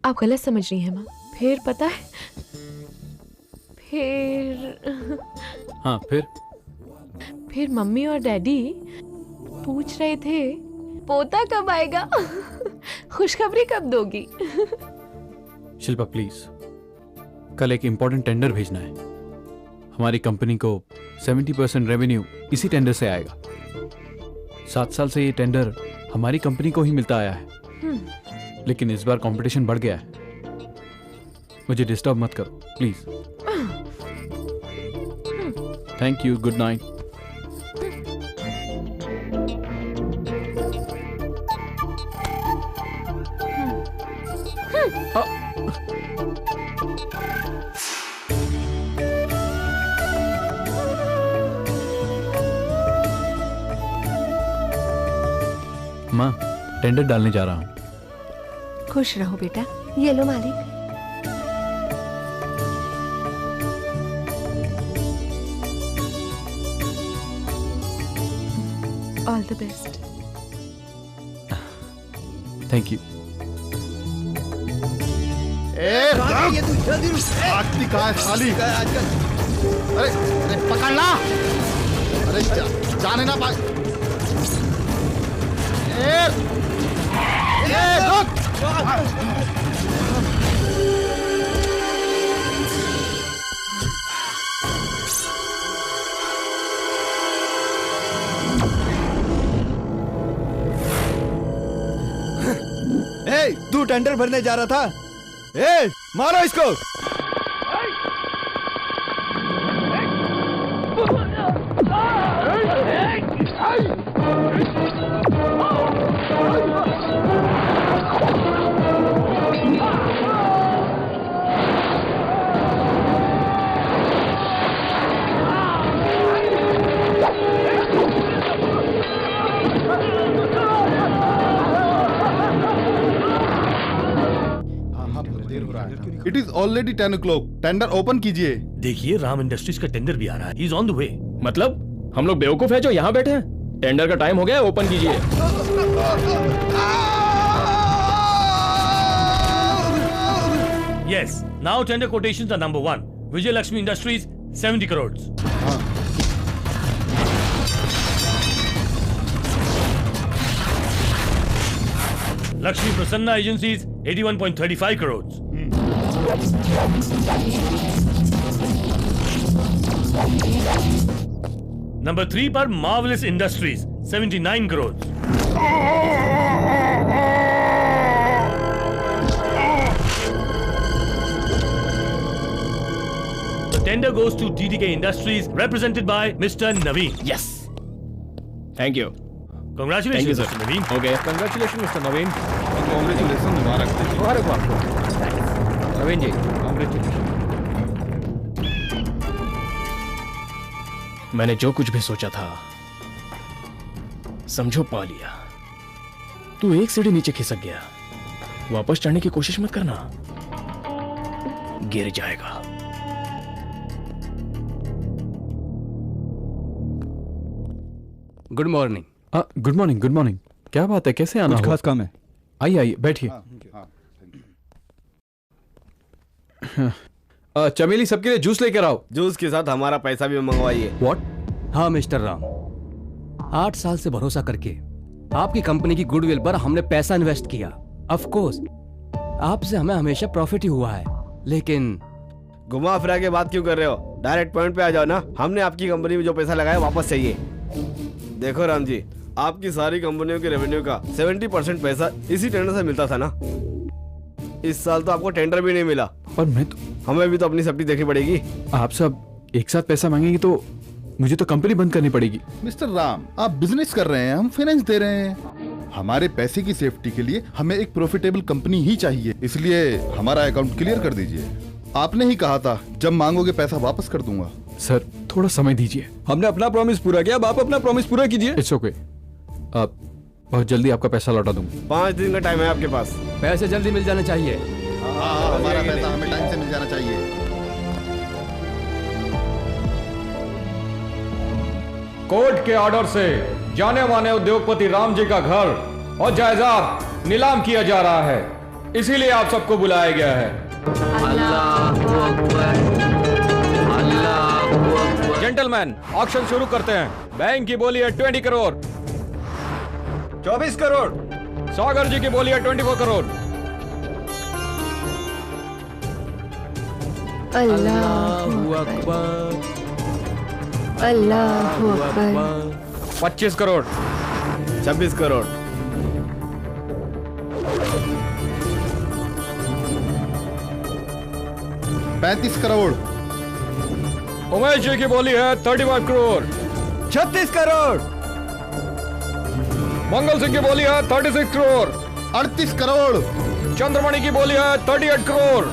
आप गलत समझ रही हैं माँ। फिर पता है, फिर हाँ फिर मम्मी और डैडी पूछ रहे थे पोता कब आएगा, खुशखबरी कब दोगी। शिल्पा प्लीज, कल एक इम्पोर्टेंट टेंडर भेजना है। हमारी कंपनी को 70% रेवेन्यू इसी टेंडर से आएगा। 7 साल से ये टेंडर हमारी कंपनी को ही मिलता आया है, लेकिन इस बार कंपटीशन बढ़ गया है। मुझे डिस्टर्ब मत करो please. Thank you, good night. माँ, टेंडर डालने जा रहा हूँ। खुश रहो बेटा। ये लो मालिक। All the best. Thank you. ये तू जल्दी आखिरी कहाँ है साली? अरे अरे पकड़ ला। अरे जाने ना पाए। रुक। तू टेंडर भरने जा रहा था? मारो इसको। It is already 10 o'clock. Tender open कीजिए। देखिए, राम इंडस्ट्रीज का टेंडर भी आ रहा है। He is on the way. मतलब हम लोग बेवकूफ है जो यहाँ बैठे हैं? टेंडर का टाइम हो गया है, ओपन कीजिए। Yes. Now tender quotations are number 1. Vijay Lakshmi Industries 70 crores. Lakshmi Prasanna Agencies 81.35 crores. Number 3 पर Marvelous Industries 79 crores. The tender goes to DDK Industries, represented by Mr. Naveen. Yes. Thank you. Congratulations, Thank you, sir. Mr. Naveen. Okay. Congratulation mister Naveen. Congratulation, मुबारक। मुबारक हो आपको। Naveen ji, congratulation. मैंने जो कुछ भी सोचा था समझो पा लिया। तू एक सीढ़ी नीचे खिसक गया, वापस चढ़ने की कोशिश मत करना, गिर जाएगा। Good morning. Good morning, good morning. क्या बात है, कैसे आना कुछ हुआ? खास काम है? आइए आइए, बैठिए। चमेली, सबके लिए जूस लेकर आओ। जूस के साथ हमारा पैसा भी मंगवाइए। व्हाट? हाँ मिस्टर राम, 8 साल से भरोसा करके आपकी कंपनी की गुडविल पर हमने पैसा इन्वेस्ट किया। ऑफ कोर्स आपसे हमें हमेशा प्रॉफिट ही हुआ है, लेकिन घुमा फिरा के बात क्यों कर रहे हो? डायरेक्ट पॉइंट पे आ जाओ ना। हमने आपकी कंपनी में जो पैसा लगाया वापस चाहिए। देखो राम जी, आपकी सारी कंपनियों के रेवेन्यू का 70% पैसा इसी टेंडर से मिलता था ना। इस साल तो आपको टेंडर भी नहीं मिला। और मैं तो, हमें भी तो अपनी सेफ्टी देखनी पड़ेगी। आप सब एक साथ पैसा मांगेंगे तो मुझे तो कंपनी बंद करनी पड़ेगी। मिस्टर राम, आप बिजनेस कर रहे हैं, हम फाइनेंस दे रहे हैं। हमारे पैसे की सेफ्टी के लिए हमें एक प्रॉफिटेबल कंपनी ही चाहिए, इसलिए हमारा अकाउंट क्लियर कर दीजिए। आपने ही कहा था जब मांगोगे पैसा वापस कर दूंगा। सर थोड़ा समय दीजिए। हमने अपना प्रॉमिस पूरा किया, अब आप अपना प्रॉमिस पूरा कीजिए। इट्स ओके, आप बहुत जल्दी आपका पैसा लौटा दूंगा। 5 दिन का टाइम है आपके पास। पैसे जल्दी मिल जाने चाहिए। हमारा पैसा हमें टाइम से मिल जाना चाहिए। कोर्ट के ऑर्डर से जाने माने उद्योगपति राम जी का घर और जायदाद नीलाम किया जा रहा है, इसीलिए आप सबको बुलाया गया है। जेंटलमैन, ऑक्शन शुरू करते हैं। बैंक की बोली है 20 करोड़। 24 करोड़। सागर जी की बोली है 24 करोड़। अल्लाहू अकबर, अल्लाहू अकबर। 25 करोड़। 26 करोड़। 35 करोड़। उमेश जी की बोली है 35 करोड़। 36 करोड़। मंगल सिंह की बोली है 36 करोड़। 38 करोड़। चंद्रमणि की बोली है 38 करोड़।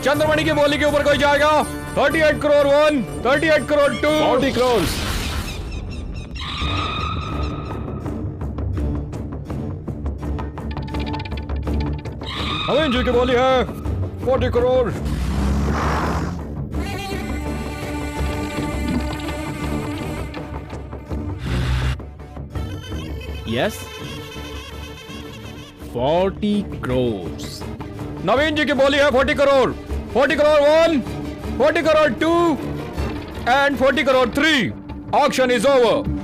चंद्रमणि की बोली के ऊपर कोई जाएगा? 38 करोड़ 1, 38 करोड़ 2, 40 करोड़। अमीन जी की बोली है 40 करोड़। यस, 40 करोड़। नवीन जी की बोली है 40 crore. 40 crore 1, 40 crore 2 and 40 crore 3। Auction is over.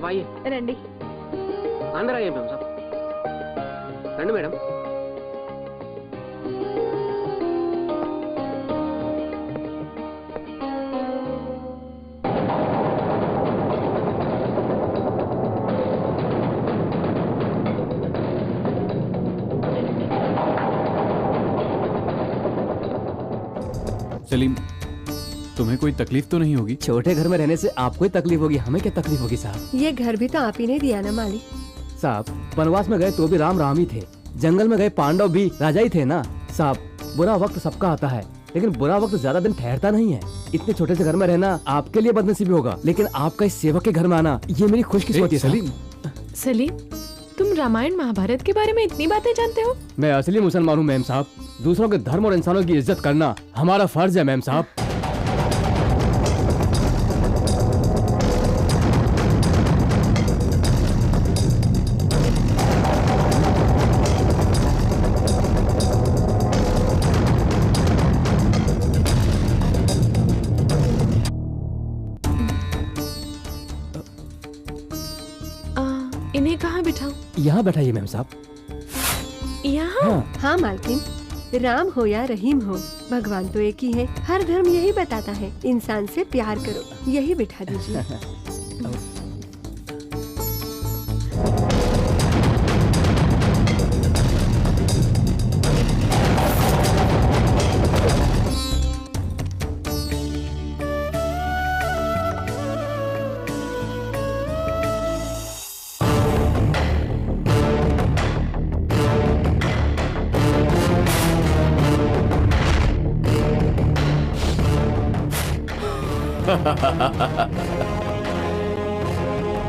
आप आइए రండి अंदर आइए मैम साहब రండి मैडम सलीम, तुम्हें कोई तकलीफ तो नहीं होगी? छोटे घर में रहने से आपको ही तकलीफ होगी, हमें क्या तकलीफ होगी साहब? ये घर भी तो आप ही ने दिया ना मालिक। साहब वनवास में गए तो भी राम राम ही थे, जंगल में गए पांडव भी राजा ही थे ना साहब। बुरा वक्त सबका आता है, लेकिन बुरा वक्त ज्यादा दिन ठहरता नहीं है। इतने छोटे से घर में रहना आपके लिए बदनसीबी होगा, लेकिन आपका इस सेवक के घर में आना ये मेरी खुशकिस्मती है। सलीम, सलीम, तुम रामायण महाभारत के बारे में इतनी बातें जानते हो? मैं असली मुसलमान हूँ मैम साहब। दूसरों के धर्म और इंसानों की इज्जत करना हमारा फर्ज है मैम साहब। इन्हें कहाँ बिठाऊं? यहाँ बैठाइए मैम साहब। यहाँ? हाँ मालकिन, राम हो या रहीम हो, भगवान तो एक ही है। हर धर्म यही बताता है, इंसान से प्यार करो। यही बिठा दीजिए।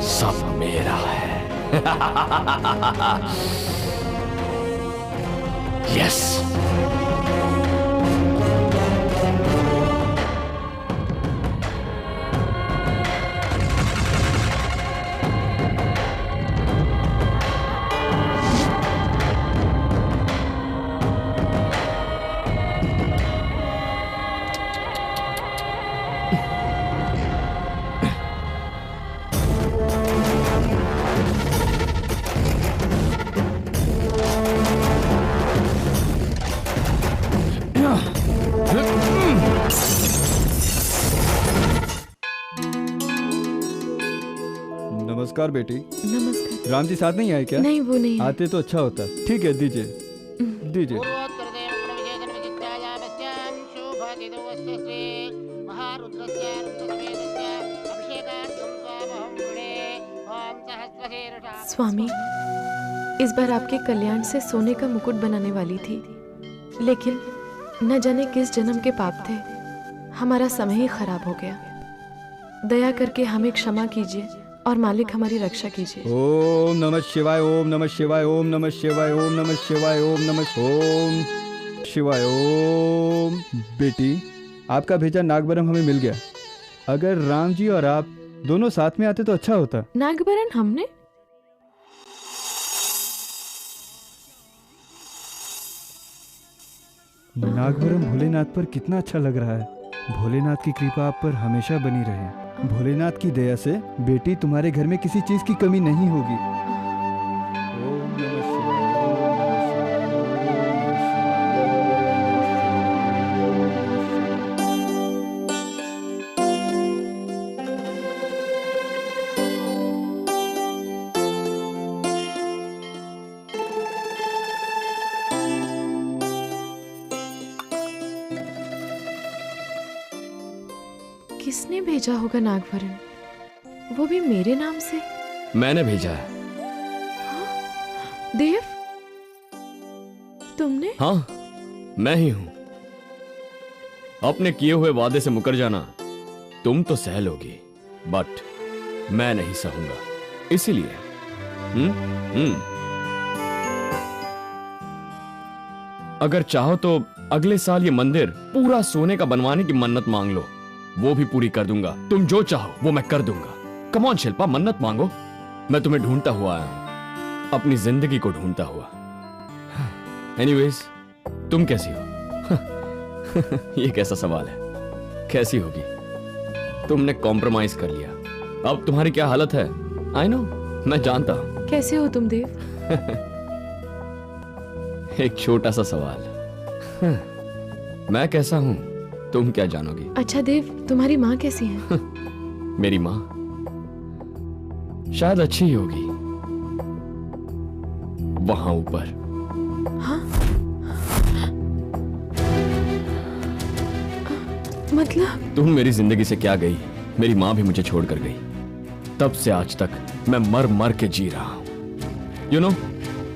सब मेरा है। यस। नमस्कार बेटी। नमस्कार। राम जी साथ नहीं आए क्या? नहीं, वो नहीं आते तो अच्छा होता। ठीक है, दीजिए दीजिए। स्वामी, इस बार आपके कल्याण से सोने का मुकुट बनाने वाली थी, लेकिन न जाने किस जन्म के पाप थे, हमारा समय ही खराब हो गया। दया करके हमें क्षमा कीजिए और मालिक हमारी रक्षा कीजिए। ओम नमः शिवाय, ओम नमः शिवाय, ओम नमः शिवाय, ओम नमः शिवाय, ओम नमः ओम शिवाय ओम। बेटी, आपका भेजा नागबरम हमें मिल गया। अगर राम जी और आप दोनों साथ में आते तो अच्छा होता। नागबरन हमने? नागबरम भोलेनाथ पर कितना अच्छा लग रहा है। भोलेनाथ की कृपा आप पर हमेशा बनी रहे। भोलेनाथ की दया से बेटी तुम्हारे घर में किसी चीज की कमी नहीं होगी। ओम नमः शिवाय, किसने भेजा होगा नागवरण? वो भी मेरे नाम से? मैंने भेजा है। देव, तुमने? हाँ, मैं ही हूं। अपने किए हुए वादे से मुकर जाना तुम तो सह लोगी, बट मैं नहीं सहूंगा। इसीलिए अगर चाहो तो अगले साल ये मंदिर पूरा सोने का बनवाने की मन्नत मांग लो, वो भी पूरी कर दूंगा। तुम जो चाहो वो मैं कर दूंगा। कम ऑन शिल्पा, मन्नत मांगो। मैं तुम्हें ढूंढता हुआ आया हूं, अपनी जिंदगी को ढूंढता हुआ। एनीवेज, तुम कैसी हो? ये कैसा सवाल है? कैसी होगी? तुमने कॉम्प्रोमाइज कर लिया। अब तुम्हारी क्या हालत है? आई नो, मैं जानता हूं। कैसे हो तुम देव? एक छोटा सा सवाल, मैं कैसा हूं तुम क्या जानोगी? अच्छा देव, तुम्हारी माँ कैसी है? मेरी माँ शायद अच्छी ही होगी, वहां ऊपर। हाँ? मतलब? तुम मेरी जिंदगी से क्या गई, मेरी माँ भी मुझे छोड़कर गई। तब से आज तक मैं मर मर के जी रहा हूं। यू नो,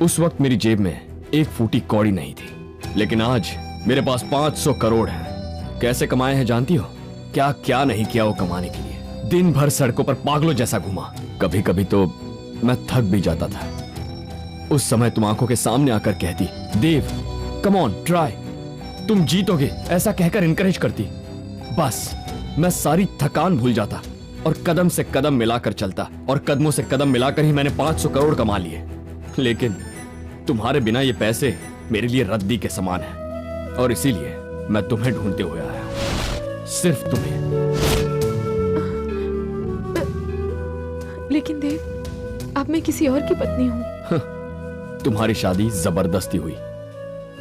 उस वक्त मेरी जेब में एक फूटी कौड़ी नहीं थी, लेकिन आज मेरे पास 500 करोड़ हैं। कैसे कमाए हैं जानती हो? क्या क्या नहीं किया वो कमाने के लिए। दिन भर सड़कों पर पागलों जैसा घूमा। कभी कभी तो मैं थक भी जाता था। उस समय तुम आंखों के सामने आकर कहती, देव कम ऑन ट्राई, तुम जीतोगे, ऐसा कहकर इनकरेज करती। बस मैं सारी थकान भूल जाता और कदम से कदम मिलाकर चलता, और कदमों से कदम मिलाकर ही मैंने 500 करोड़ कमा लिए। लेकिन तुम्हारे बिना ये पैसे मेरे लिए रद्दी के समान है, और इसीलिए मैं तुम्हें ढूंढते हुए आया हूं, सिर्फ तुम्हें। लेकिन देव, अब मैं किसी और की पत्नी हूं। तुम्हारी शादी जबरदस्ती हुई।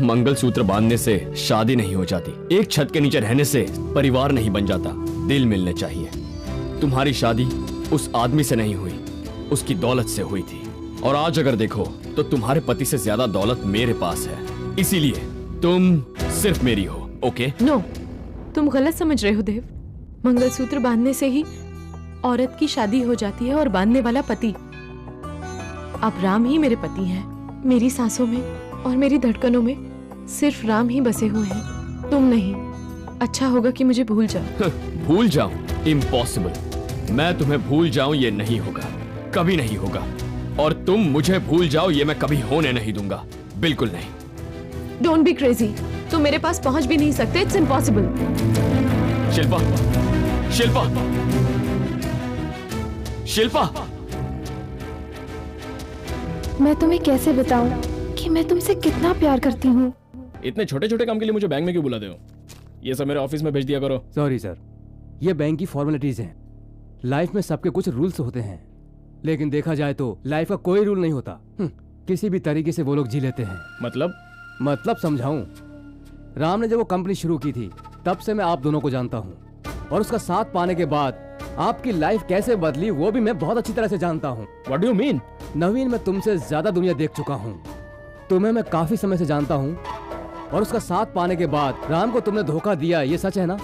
मंगलसूत्र बांधने से शादी नहीं हो जाती, एक छत के नीचे रहने से परिवार नहीं बन जाता, दिल मिलने चाहिए। तुम्हारी शादी उस आदमी से नहीं हुई, उसकी दौलत से हुई थी। और आज अगर देखो तो तुम्हारे पति से ज्यादा दौलत मेरे पास है, इसीलिए तुम सिर्फ मेरी हो। ओके? नो, तुम गलत समझ रहे हो देव। मंगलसूत्र बांधने से ही औरत की शादी हो जाती है, और बांधने वाला पति। अब राम ही मेरे पति हैं। मेरी सांसों में और मेरी धड़कनों में सिर्फ राम ही बसे हुए हैं, तुम नहीं। अच्छा होगा कि मुझे भूल जाओ। भूल जाऊं? इम्पॉसिबल। मैं तुम्हें भूल जाऊं ये नहीं होगा, कभी नहीं होगा। और तुम मुझे भूल जाओ ये मैं कभी होने नहीं दूंगा, बिल्कुल नहीं। डोंट बी क्रेजी, तुम मेरे पास पहुंच भी नहीं सकते। It's impossible. शिल्पा, शिल्पा, शिल्पा, मैं तुम्हें कैसे बताऊं कि मैं तुमसे कितना प्यार करती हूँ। इतने छोटे छोटे काम के लिए मुझे बैंक में क्यों बुलाते हो? ये सब मेरे ऑफिस में भेज दिया करो। सॉरी सर, ये बैंक की फॉर्मेलिटीज हैं। लाइफ में सबके कुछ रूल्स होते हैं, लेकिन देखा जाए तो लाइफ का कोई रूल नहीं होता। किसी भी तरीके से वो लोग जी लेते हैं। मतलब समझाऊं? राम ने जब वो कंपनी शुरू की थी, तब से मैं आप दोनों को जानता हूं, और उसका साथ पाने के बाद आपकी लाइफ कैसे बदली वो भी मैं बहुत अच्छी तरह से जानता हूं। What do you mean? नवीन, मैं तुमसे ज्यादा दुनिया देख चुका हूं। तुम्हें मैं काफी समय से जानता हूं, और उसका साथ पाने के बाद राम को तुमने धोखा दिया, ये सच है ना?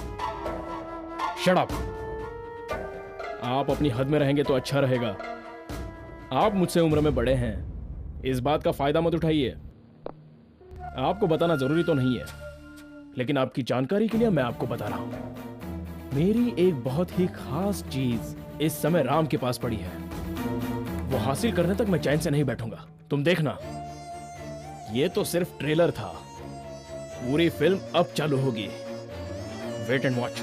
Shut up. आप अपनी हद में रहेंगे तो अच्छा रहेगा। आप मुझसे उम्र में बड़े हैं, इस बात का फायदा मत उठाइए। आपको बताना जरूरी तो नहीं है, लेकिन आपकी जानकारी के लिए मैं आपको बता रहा हूं। मेरी एक बहुत ही खास चीज इस समय राम के पास पड़ी है। वो हासिल करने तक मैं चैन से नहीं बैठूंगा। तुम देखना, ये तो सिर्फ ट्रेलर था, पूरी फिल्म अब चालू होगी। Wait and watch.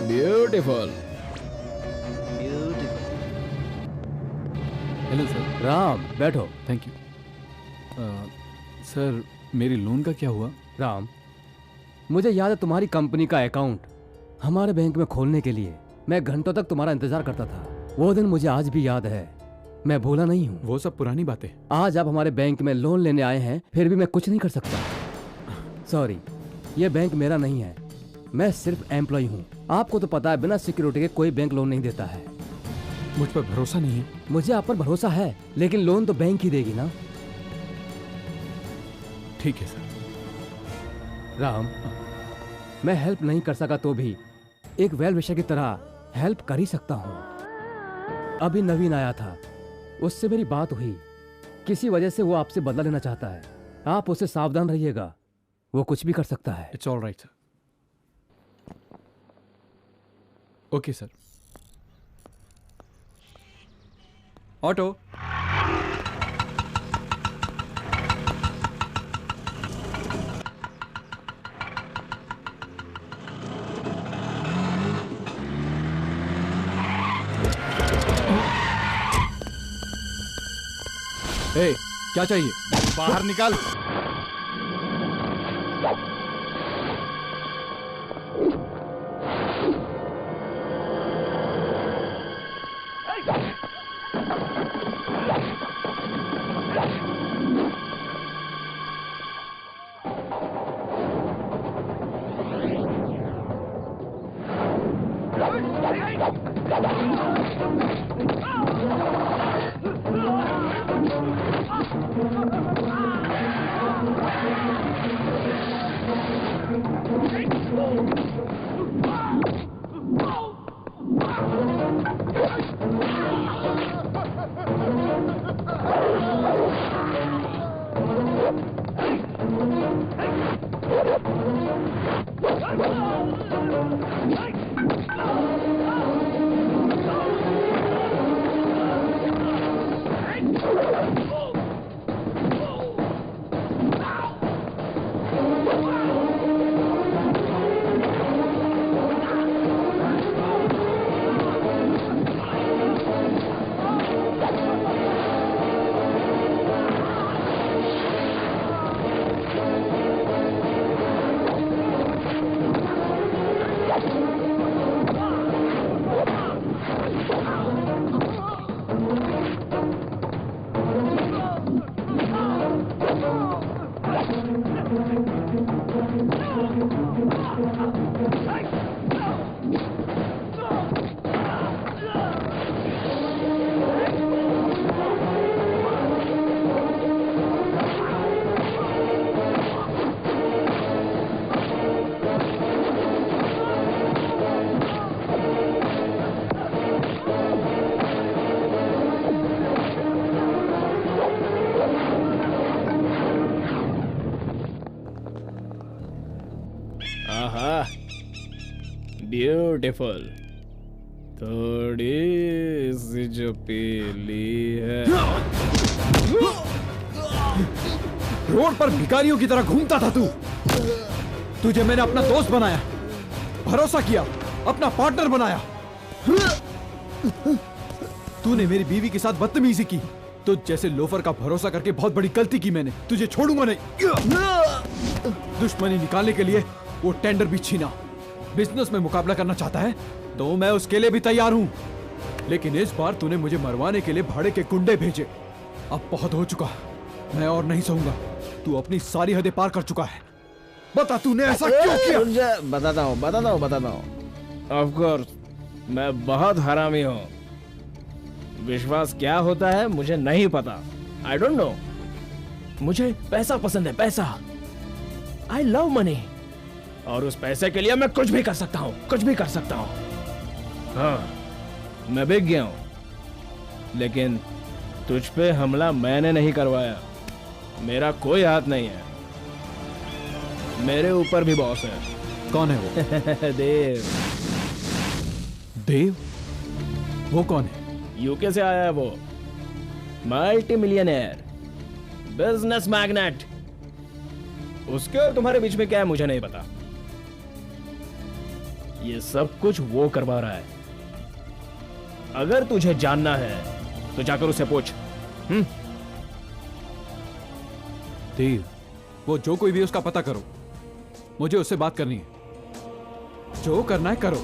Beautiful. Hello sir. Ram, बैठो। Thank you. सर, मेरी लोन का क्या हुआ? राम, मुझे याद है तुम्हारी कंपनी का अकाउंट हमारे बैंक में खोलने के लिए मैं घंटों तक तुम्हारा इंतजार करता था। वो दिन मुझे आज भी याद है, मैं भूला नहीं हूँ। वो सब पुरानी बातें। आज आप हमारे बैंक में लोन लेने आए हैं, फिर भी मैं कुछ नहीं कर सकता। सॉरी, ये बैंक मेरा नहीं है, मैं सिर्फ एम्प्लॉय हूँ। आपको तो पता है, बिना सिक्योरिटी के कोई बैंक लोन नहीं देता है। मुझ पर भरोसा नहीं है? मुझे आप पर भरोसा है, लेकिन लोन तो बैंक ही देगी ना। ठीक है सर। राम, मैं हेल्प नहीं कर सका तो भी एक वेल विशर की तरह हेल्प कर ही सकता हूँ। अभी नवीन आया था, उससे मेरी बात हुई, किसी वजह से वो आपसे बदला लेना चाहता है। आप उससे सावधान रहिएगा, वो कुछ भी कर सकता है। It's all right sir. Okay sir. Auto. ए, क्या चाहिए? बाहर निकाल। आहा, ब्यूटीफुल। थोड़ी सी जो पीली है। रोड पर भिखारियों की तरह घूमता था तू। तुझे मैंने अपना दोस्त बनाया, भरोसा किया, अपना पार्टनर बनाया। तूने मेरी बीवी के साथ बदतमीजी की। तुझ जैसे लोफर का भरोसा करके बहुत बड़ी गलती की मैंने। तुझे छोड़ूंगा नहीं। दुश्मनी निकालने के लिए वो टेंडर भी छीना। बिजनेस में मुकाबला करना चाहता है तो मैं उसके लिए भी तैयार हूं, लेकिन इस बार तूने मुझे मरवाने के लिए भाड़े के गुंडे भेजे। अब बहुत हो चुका, मैं और नहीं सहूंगा। तू अपनी सारी हदें पार कर चुका है। बता तूने ऐसा क्यों किया? बताता हूँ। ऑफ कोर्स मैं बहुत हरामी हूँ। विश्वास क्या होता है मुझे नहीं पता। I don't know. मुझे पैसा पसंद है, पैसा। I love money. और उस पैसे के लिए मैं कुछ भी कर सकता हूँ, कुछ भी कर सकता हूँ। हाँ, मैं बिक गया हूँ, लेकिन तुझ पे हमला मैंने नहीं करवाया। मेरा कोई हाथ नहीं है। मेरे ऊपर भी बॉस है। कौन है वो? देव। देव? वो कौन है? यूके से आया है वो। Multi millionaire, business magnet. उसके और तुम्हारे बीच में क्या है मुझे नहीं पता। ये सब कुछ वो करवा रहा है। अगर तुझे जानना है तो जाकर उसे पूछ। देव, वो जो कोई भी उसका पता करो। मुझे उससे बात करनी है। जो करना है करो।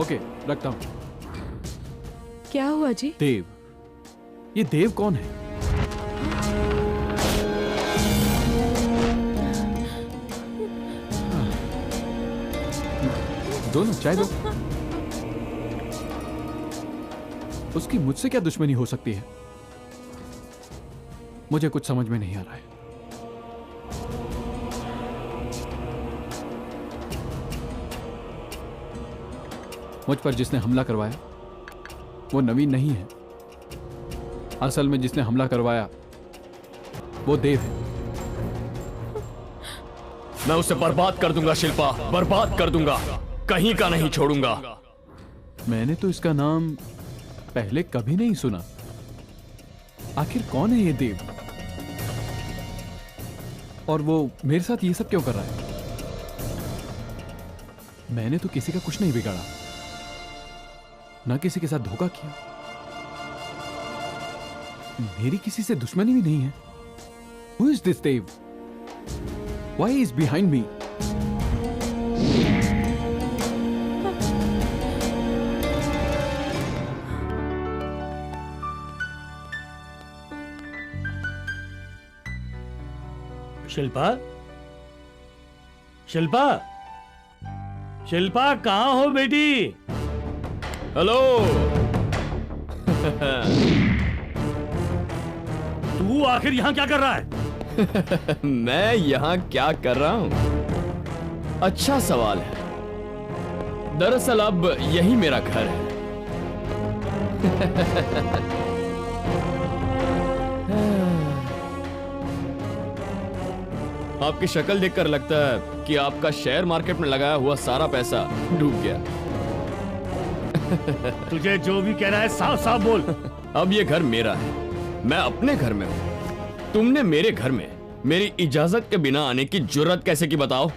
ओके, रखता हूं। क्या हुआ जी? देव। ये देव कौन है? दोनों चाय दो। उसकी मुझसे क्या दुश्मनी हो सकती है? मुझे कुछ समझ में नहीं आ रहा है। मुझ पर जिसने हमला करवाया वो नवीन नहीं है। असल में जिसने हमला करवाया वो देव है। मैं उसे बर्बाद कर दूंगा शिल्पा, बर्बाद कर दूंगा। कहीं का नहीं छोड़ूंगा। मैंने तो इसका नाम पहले कभी नहीं सुना। आखिर कौन है ये देव? और वो मेरे साथ ये सब क्यों कर रहा है? मैंने तो किसी का कुछ नहीं बिगाड़ा, ना किसी के साथ धोखा किया। मेरी किसी से दुश्मनी भी नहीं है। Who is this Dev? Why is behind me? Shilpa, Shilpa, Shilpa कहाँ हो बेटी? हेलो। तू आखिर यहाँ क्या कर रहा है? मैं यहाँ क्या कर रहा हूँ? अच्छा सवाल है। दरअसल अब यही मेरा घर है। आपकी शक्ल देखकर लगता है कि आपका शेयर मार्केट में लगाया हुआ सारा पैसा डूब गया। तुझे जो भी कहना है साफ साफ बोल। अब ये घर मेरा है, मैं अपने घर में हूँ। तुमने मेरे घर में मेरी इजाजत के बिना आने की जुर्रत कैसे की बताओ?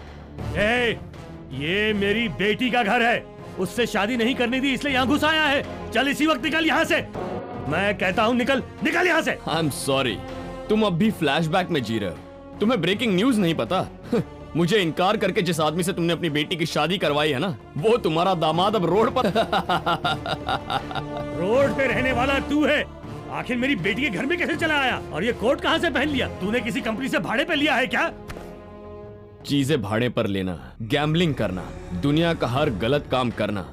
ये मेरी बेटी का घर है, उससे शादी नहीं करनी थी इसलिए यहाँ घुस आया है। चल इसी वक्त निकल यहाँ से। मैं कहता हूँ निकल निकल यहाँ से। आई एम सॉरी, तुम अब भी फ्लैशबैक में जी रहे हो। तुम्हें ब्रेकिंग न्यूज नहीं पता? मुझे इनकार करके जिस आदमी से तुमने अपनी बेटी की शादी करवाई है ना, वो तुम्हारा दामाद अब रोड पर रोड पे रहने वाला तू है। आखिर मेरी बेटी के घर में कैसे चला आया? और ये कोट कहाँ से पहन लिया? तूने किसी कंपनी से भाड़े पे लिया है क्या? चीजें भाड़े पर लेना, गैम्बलिंग करना, दुनिया का हर गलत काम करना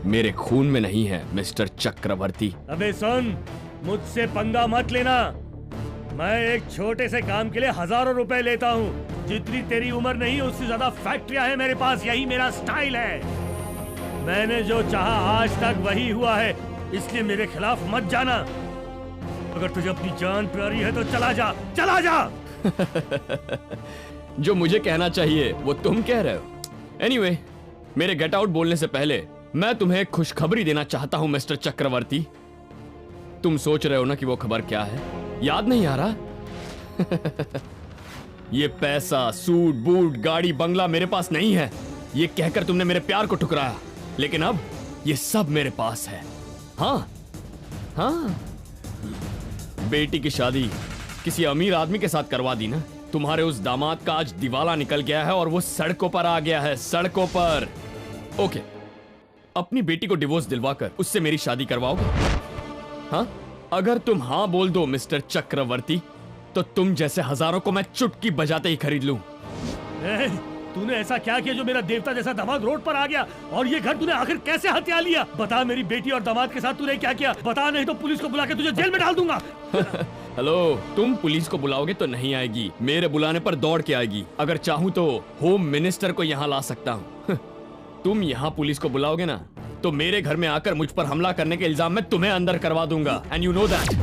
मेरे खून में नहीं है मिस्टर चक्रवर्ती। अबे सुन, मुझसे पंगा मत लेना। मैं एक छोटे से काम के लिए हजारों रुपए लेता हूँ। जितनी तेरी उम्र नहीं उससे ज्यादा फैक्ट्रियां हैं मेरे पास, यही मेरा स्टाइल है। मैंने जो चाहा आज तक वही हुआ है, इसलिए मेरे खिलाफ मत जाना। अगर तुझे अपनी जान प्यारी है तो चला जा, चला जा। जो मुझे कहना चाहिए वो तुम कह रहे हो। एनीवे, मेरे गेट आउट बोलने से पहले मैं तुम्हें खुशखबरी देना चाहता हूं मिस्टर चक्रवर्ती। तुम सोच रहे हो ना कि वो खबर क्या है? याद नहीं आ रहा? ये पैसा, सूट, बूट, गाड़ी, बंगला मेरे पास नहीं है। ये कहकर तुमने मेरे प्यार को ठुकराया, लेकिन अब ये सब मेरे पास है। हाँ हाँ, बेटी की शादी किसी अमीर आदमी के साथ करवा दी ना। तुम्हारे उस दामाद का आज दिवाला निकल गया है और वो सड़कों पर आ गया है, सड़कों पर। ओके, अपनी बेटी को डिवोर्स दिलवाकर उससे मेरी शादी करवाओगे? हाँ, अगर तुम हाँ बोल दो मिस्टर चक्रवर्ती, तो तुम जैसे हजारों को मैं चुटकी बजाते ही खरीद लूं। तूने ऐसा क्या किया जो मेरा देवता जैसा दामाद रोड पर आ गया? और ये घर तूने आखिर कैसे हथिया लिया? बता, मेरी बेटी और दामाद के साथ तूने क्या किया? बता, नहीं तो पुलिस को बुला के तुझे जेल में डाल दूंगा। हेलो, तुम पुलिस को बुलाओगे तो नहीं आएगी, मेरे बुलाने पर दौड़ के आएगी। अगर चाहूं तो होम मिनिस्टर को यहाँ ला सकता हूँ। तुम यहाँ पुलिस को बुलाओगे ना, तो मेरे घर में आकर मुझ पर हमला करने के इल्जाम में तुम्हें अंदर करवा दूंगा। And you know that.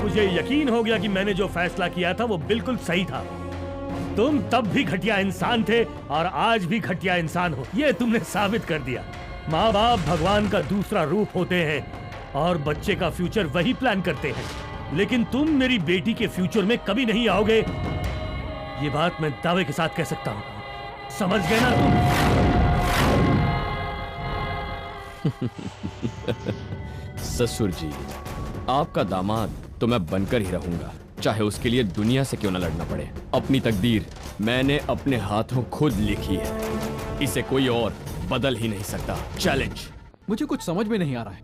मुझे यकीन हो गया कि मैंने जो फैसला किया था वो बिल्कुल सही था। तुम तब भी घटिया इंसान थे और आज भी घटिया इंसान हो, ये तुमने साबित कर दिया। माँ बाप भगवान का दूसरा रूप होते हैं और बच्चे का फ्यूचर वही प्लान करते हैं, लेकिन तुम मेरी बेटी के फ्यूचर में कभी नहीं आओगे, ये बात मैं दावे के साथ कह सकता हूँ। समझ गए ना तुम? ससुर जी, आपका दामाद तो मैं बनकर ही रहूंगा, चाहे उसके लिए दुनिया से क्यों न लड़ना पड़े। अपनी तकदीर मैंने अपने हाथों खुद लिखी है, इसे कोई और बदल ही नहीं सकता। चैलेंज। मुझे कुछ समझ में नहीं आ रहा है,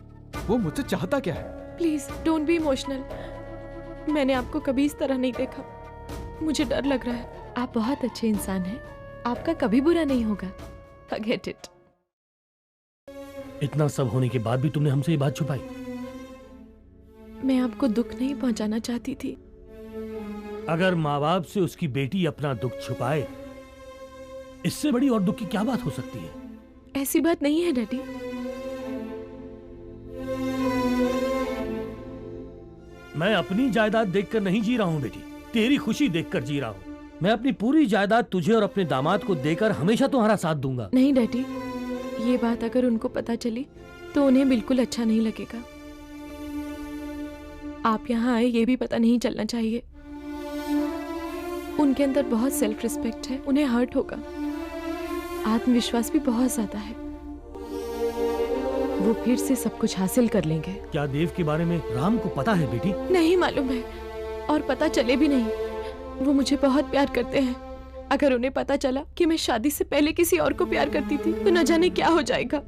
वो मुझसे चाहता क्या है? Please don't be emotional. मैंने आपको कभी इस तरह नहीं देखा, मुझे डर लग रहा है। आप बहुत अच्छे इंसान हैं, आपका कभी बुरा नहीं होगा। Forget it। इतना सब होने के बाद भी तुमने हमसे ये बात छुपाई? मैं आपको दुख नहीं पहुंचाना चाहती थी। अगर माँ बाप से उसकी बेटी अपना दुख छुपाए, इससे बड़ी और दुख की क्या बात हो सकती है? ऐसी बात नहीं है डैडी। मैं अपनी जायदाद देखकर नहीं जी रहा हूँ बेटी, तेरी खुशी देखकर जी रहा हूँ। मैं अपनी पूरी जायदाद तुझे और अपने दामाद को देकर हमेशा तुम्हारा साथ दूंगा। नहीं डैडी, ये बात अगर उनको पता चली तो उन्हें बिल्कुल अच्छा नहीं लगेगा। आप यहाँ आए ये भी पता नहीं चलना चाहिए। उनके अंदर बहुत सेल्फ रिस्पेक्ट है, उन्हें हर्ट होगा। आत्मविश्वास भी बहुत ज्यादा है, वो फिर से सब कुछ हासिल कर लेंगे। क्या देव के बारे में राम को पता है बेटी? नहीं मालूम है, और पता चले भी नहीं। वो मुझे बहुत प्यार करते हैं। अगर उन्हें पता चला कि मैं शादी से पहले किसी और को प्यार करती थी तो न जाने क्या हो जाएगा।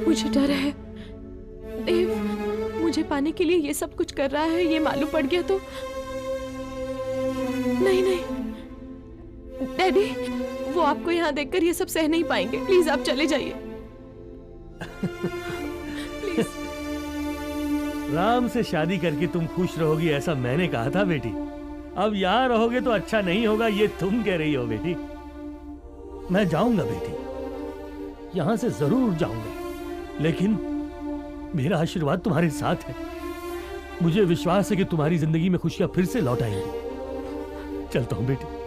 मुझे डर है देव, मुझे पाने के लिए ये सब कुछ कर रहा है, ये मालूम पड़ गया तो। नहीं नहीं डैडी, वो आपको यहाँ देखकर ये सब सह नहीं पाएंगे। प्लीज आप चले जाइए। प्लीज। राम से शादी करके तुम खुश रहोगी ऐसा मैंने कहा था बेटी। अब यहाँ रहोगे तो अच्छा नहीं होगा, ये तुम कह रही हो बेटी। मैं जाऊंगा बेटी, यहाँ से जरूर जाऊंगा, लेकिन मेरा आशीर्वाद तुम्हारे साथ है। मुझे विश्वास है कि तुम्हारी जिंदगी में खुशियां फिर से लौट आएंगी। चलता हूं बेटी।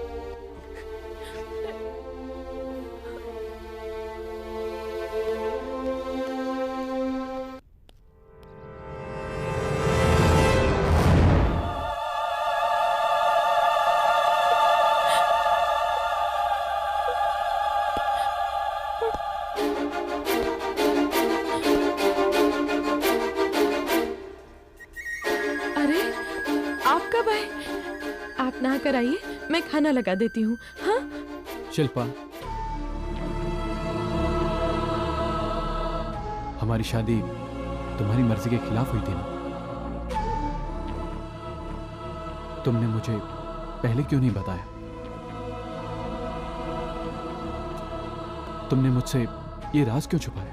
कराइए, मैं खाना लगा देती हूँ। हाँ शिल्पा, हमारी शादी तुम्हारी मर्जी के खिलाफ हुई थी ना? तुमने मुझे पहले क्यों नहीं बताया? तुमने मुझसे ये राज क्यों छुपाया?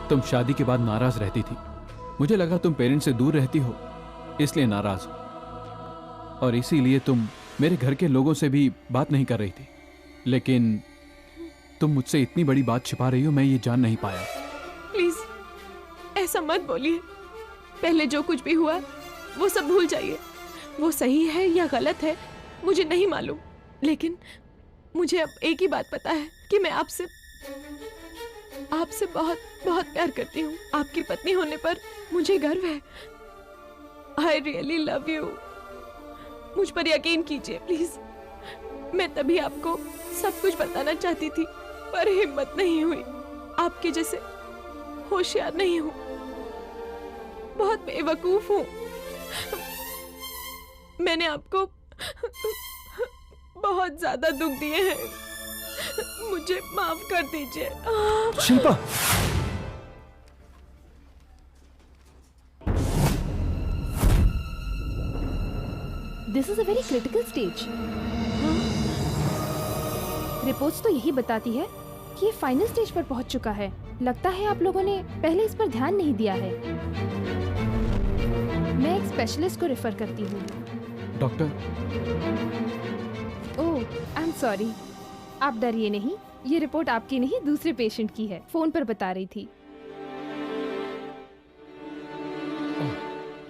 तुम शादी के बाद नाराज रहती थी। मुझे लगा तुम पेरेंट्स से दूर रहती हो, इसलिए नाराज हो, और इसीलिए तुम मेरे घर के लोगों से भी बात नहीं कर रही थी। लेकिन तुम मुझसे इतनी बड़ी बात छिपा रही हो, मैं ये जान नहीं पाया। प्लीज ऐसा मत बोलिए। पहले जो कुछ भी हुआ वो सब भूल जाइए। वो सही है या गलत है मुझे नहीं मालूम, लेकिन मुझे अब एक ही बात पता है कि मैं आपसे बहुत बहुत प्यार करती हूँ। आपकी पत्नी होने पर मुझे गर्व है। I really love you। मुझ पर यकीन कीजिए प्लीज। मैं तभी आपको सब कुछ बताना चाहती थी, पर हिम्मत नहीं हुई। आपके जैसे होशियार नहीं हूँ, बहुत बेवकूफ हूँ। मैंने आपको बहुत ज्यादा दुख दिए हैं, मुझे माफ कर दीजिए। Shilpa, this is a very critical stage. Reports तो यही बताती है कि ये फाइनल स्टेज पर पहुंच चुका है। लगता है आप लोगों ने पहले इस पर ध्यान नहीं दिया है। मैं एक स्पेशलिस्ट को रेफर करती हूँ। Doctor. Oh, I am sorry. आप डरिए नहीं, ये रिपोर्ट आपकी नहीं दूसरे पेशेंट की है। फोन पर बता रही थी।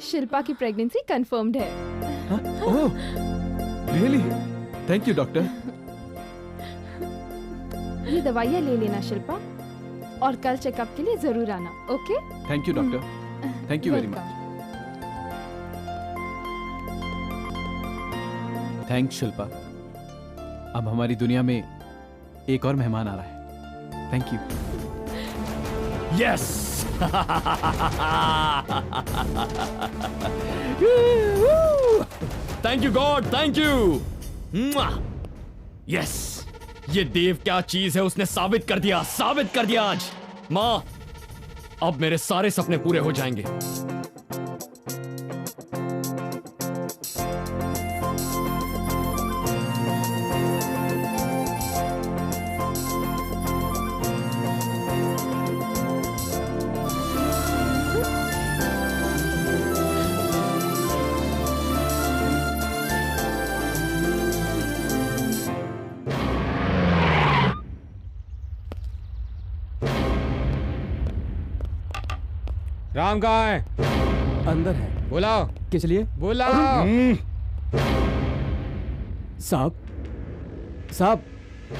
शिल्पा की प्रेगनेंसी कंफर्म्ड है। ओह, रियली? Thank you doctor. ये दवाइयाँ ले लेना शिल्पा, और कल चेकअप के लिए जरूर आना। Okay? Thank you doctor, thank you very much. Thanks Shilpa. अब हमारी दुनिया में एक और मेहमान आ रहा है। Thank you. Yes. Thank you God, thank you. Yes, ये देव क्या चीज है, उसने साबित कर दिया आज। माँ, अब मेरे सारे सपने पूरे हो जाएंगे। राम कहाँ है? अंदर है। बुलाओ। किस लिए? बुलाओ। साहब, साहब।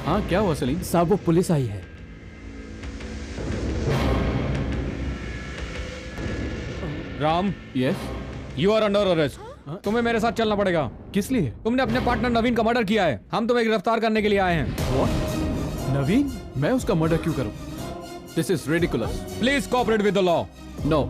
हाँ, क्या हुआ सलीम? साहब, वो पुलिस आई है। Ram. Yes. You are under arrest. तुम्हें मेरे साथ चलना पड़ेगा। किस लिए? तुमने अपने पार्टनर नवीन का मर्डर किया है। हम तुम्हें गिरफ्तार करने के लिए आए हैं। What? नवीन? मैं उसका मर्डर क्यों करूं? This is ridiculous। Please cooperate with the law. No,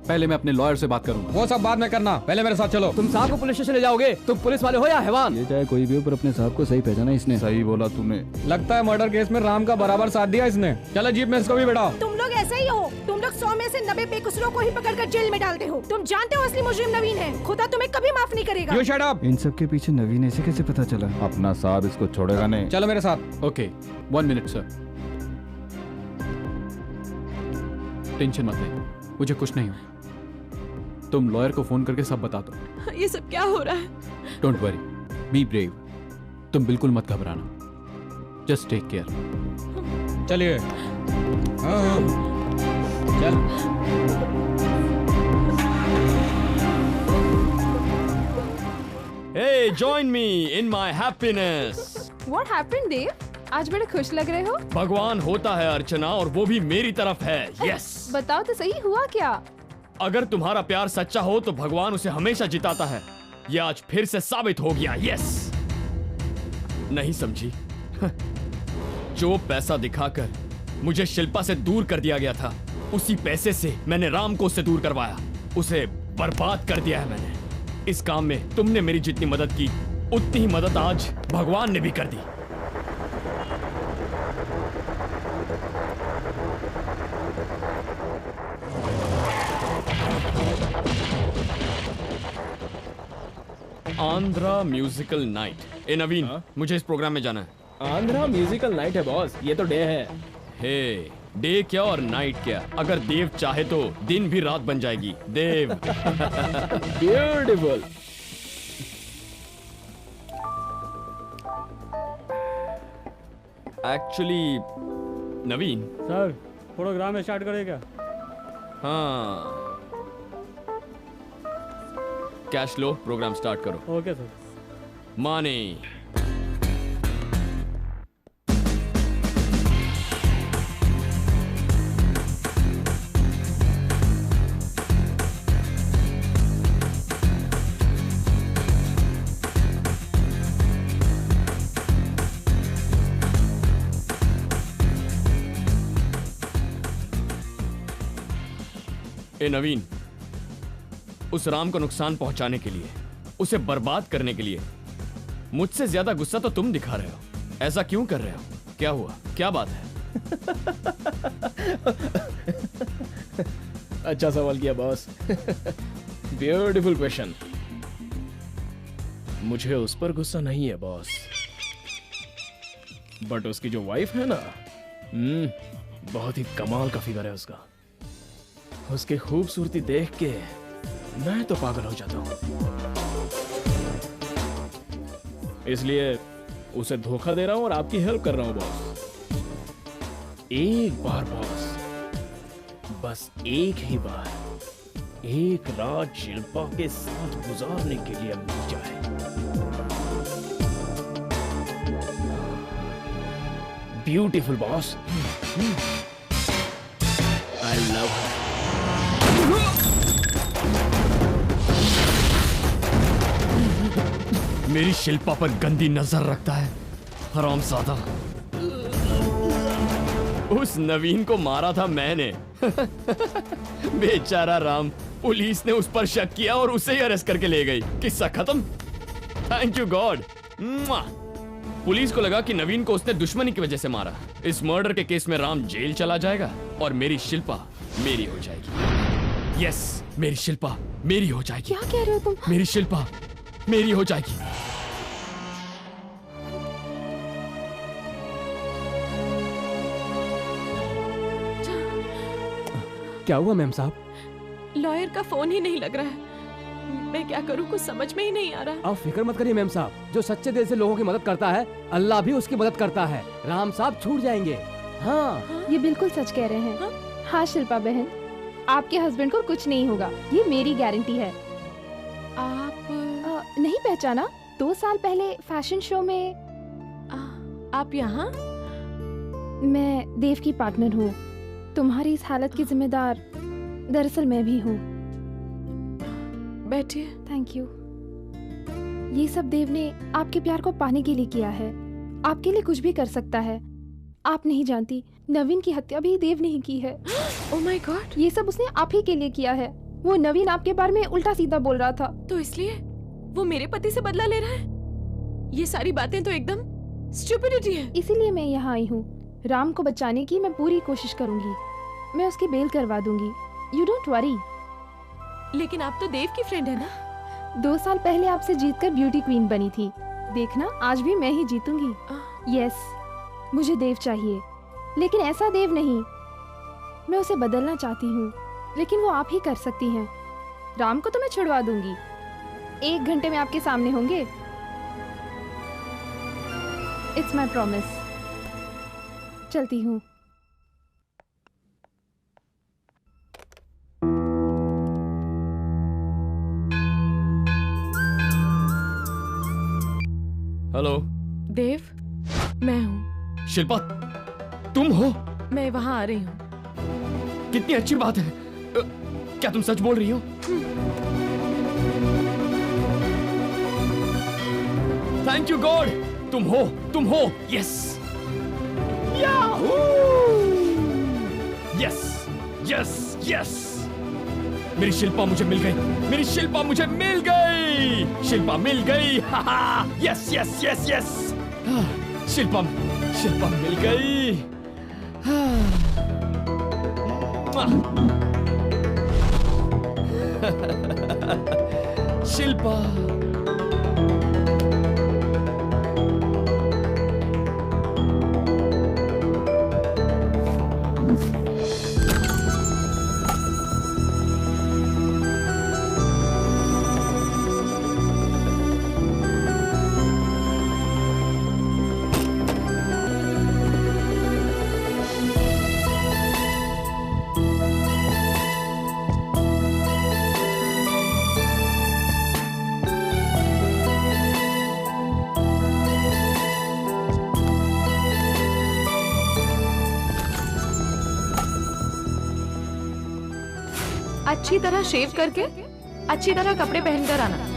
पहले मैं अपने लॉयर से बात करूंगा। वो सब बाद में करना, पहले मेरे साथ चलो। तुम साहब को पुलिस स्टेशन ले जाओगे? तुम पुलिस वाले हो या हैवान? ये चाहे कोई भी हो, पर अपने साहब को सही पहचाना इसने। सही बोला तूने। लगता है मर्डर केस में राम का बराबर साथ दिया इसने। चलो जीप में इसको भी बैठाओ। तुम लोग ऐसे ही हो। तुम लोग 100 में से 90 बेकसूरों को ही पकड़कर जेल में डालते हो। तुम जानते हो असली मुजरिम नवीन है। खुदा तुम्हें कभी माफ नहीं करेगा। You shut up। इन सब के पीछे नवीन ऐसे कैसे पता चला? अपना साहब इसको छोड़ेगा नहीं। चलो मेरे साथ। Okay, 1 minute sir. टेंशन मत ले, मुझे कुछ नहीं हो। तुम लॉयर को फोन करके सब बता दो। ये सब क्या हो रहा है? Don't worry, be brave. तुम बिल्कुल मत घबराना, जस्ट टेक केयर। चलिए। हाँ चल। Hey, join me in my happiness. What happened, Dave? आज बड़े खुश लग रहे हो। भगवान होता है अर्चना, और वो भी मेरी तरफ है। Yes. बताओ तो सही, हुआ क्या? अगर तुम्हारा प्यार सच्चा हो तो भगवान उसे हमेशा जिताता है। ये आज फिर से साबित हो गया। Yes. नहीं समझी? जो पैसा दिखाकर मुझे शिल्पा से दूर कर दिया गया था, उसी पैसे से मैंने राम को उससे दूर करवाया। उसे बर्बाद कर दिया है मैंने। इस काम में तुमने मेरी जितनी मदद की, उतनी ही मदद आज भगवान ने भी कर दी। Andhra musical night. ए नवीन, मुझे इस प्रोग्राम में जाना है। आंध्रा म्यूजिकल नाइट है बॉस, ये तो डे है। हे, डे क्या और नाइट क्या, अगर देव चाहे तो दिन भी रात बन जाएगी। देव। ब्यूटीफुल। एक्चुअली नवीन सर, प्रोग्राम स्टार्ट करेगा? हाँ, कैश लो, प्रोग्राम स्टार्ट करो। Okay sir. माने। ए नवीन, उस राम को नुकसान पहुंचाने के लिए, उसे बर्बाद करने के लिए मुझसे ज्यादा गुस्सा तो तुम दिखा रहे हो। ऐसा क्यों कर रहे हो? क्या हुआ? क्या बात है? अच्छा सवाल किया बॉस। Beautiful question. मुझे उस पर गुस्सा नहीं है बॉस, बट उसकी जो वाइफ है ना, बहुत ही कमाल का फिगर है उसका। उसकी खूबसूरती देख के मैं तो पागल हो जाता हूं। इसलिए उसे धोखा दे रहा हूं और आपकी हेल्प कर रहा हूं बॉस। एक बार बॉस, बस एक ही बार, एक रात शिल्पा के साथ गुजारने के लिए मिल जाए। Beautiful boss. आई लव हर। मेरी शिल्पा पर गंदी नजर रखता है, हरामजादा। उस नवीन को मारा था मैंने। बेचारा राम, पुलिस ने उस पर शक किया और उसे ही अरेस्ट करके ले गई। किस्सा खत्म। Thank you God. पुलिस को लगा कि नवीन को उसने दुश्मनी की वजह से मारा। इस मर्डर के केस में राम जेल चला जाएगा और मेरी शिल्पा मेरी हो जाएगी। यस, मेरी शिल्पा मेरी हो जाएगी। क्या कह रहे हो तुम? मेरी शिल्पा मेरी हो जाएगी। क्या हुआ मैम साहब? लॉयर का फोन ही नहीं लग रहा है। मैं क्या करूं, कुछ समझ में ही नहीं आ रहा। आप फिक्र मत करिए मैम साहब, जो सच्चे दिल से लोगों की मदद करता है, अल्लाह भी उसकी मदद करता है। राम साहब छूट जाएंगे। हाँ, ये बिल्कुल सच कह रहे हैं। हाँ शिल्पा बहन, आपके हस्बैंड को कुछ नहीं होगा, ये मेरी गारंटी है। आप नहीं पहचाना? 2 साल पहले फैशन शो में आप यहाँ? मैं देव की पार्टनर हूँ। तुम्हारी इस हालत की जिम्मेदार दरअसल मैं भी हूँ। बैठिए। Thank you. ये सब देव ने आपके प्यार को पाने के लिए किया है। आपके लिए कुछ भी कर सकता है। आप नहीं जानती, नवीन की हत्या भी देव ने ही की है। ओह माय गॉड, ये सब उसने आप ही के लिए किया है। वो नवीन आपके बारे में उल्टा सीधा बोल रहा था। तो इसलिए वो मेरे पति से बदला ले रहा है? ये सारी बातें तो एकदम स्टुपिडिटी है। इसीलिए मैं यहाँ आई हूँ। राम को बचाने की मैं पूरी कोशिश करूंगी। मैं उसकी बेल करवा दूंगी। You don't worry. लेकिन आप तो देव की फ्रेंड है ना? 2 साल पहले आपसे जीतकर ब्यूटी क्वीन बनी थी। देखना, आज भी मैं ही जीतूंगी। यस, मुझे देव चाहिए, लेकिन ऐसा देव नहीं। मैं उसे बदलना चाहती हूँ, लेकिन वो आप ही कर सकती हैं। राम को तो मैं छुड़वा दूंगी। 1 घंटे में आपके सामने होंगे। It's my promise. चलती हूँ। हेलो देव, मैं हूँ। शिल्पा, तुम हो? मैं वहाँ आ रही हूँ। कितनी अच्छी बात है। क्या तुम सच बोल रही हो? थैंक यू गॉड, तुम हो। यस यस यस यस, मेरी शिल्पा मुझे मिल गई। शिल्पा मिल गई। Yes yes yes yes, Shilpa मिल गई। शिल्पा, अच्छी तरह शेव करके अच्छी तरह कपड़े पहनकर आना।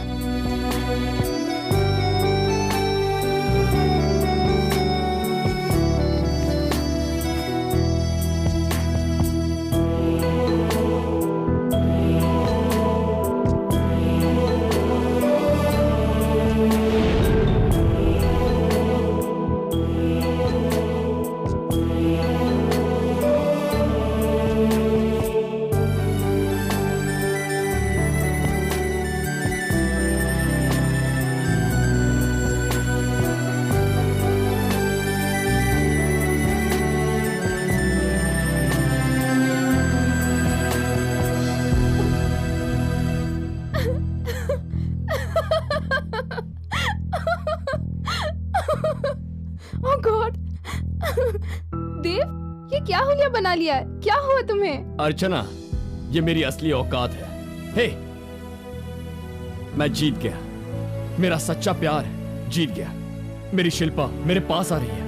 बना लिया है, क्या हुआ तुम्हें? अर्चना, ये मेरी असली औकात है। हे, मैं जीत गया। मेरा सच्चा प्यार जीत गया। मेरी शिल्पा मेरे पास आ रही है।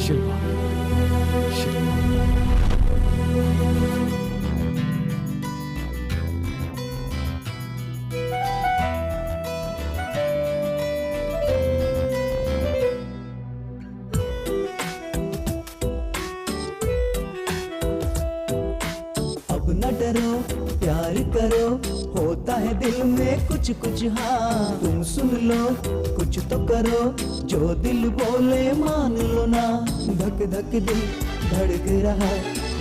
शिल्पा। प्यार करो, होता है दिल में कुछ कुछ, हाँ तुम सुन लो, कुछ तो करो, जो दिल बोले मान लो ना। धक धक दिल धड़क रहा,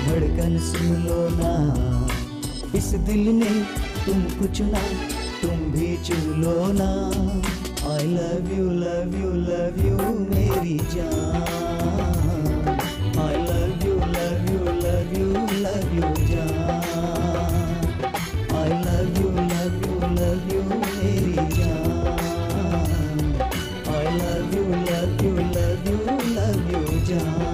धड़कन सुन लो ना। इस दिल ने तुमको चुना, तुम भी चुन लो ना। I love you, love you, love you मेरी जान। I love you, love you, love you, love you जान। I love you, love you, love you मेरी जान। I love you, love you, love you, love you जान।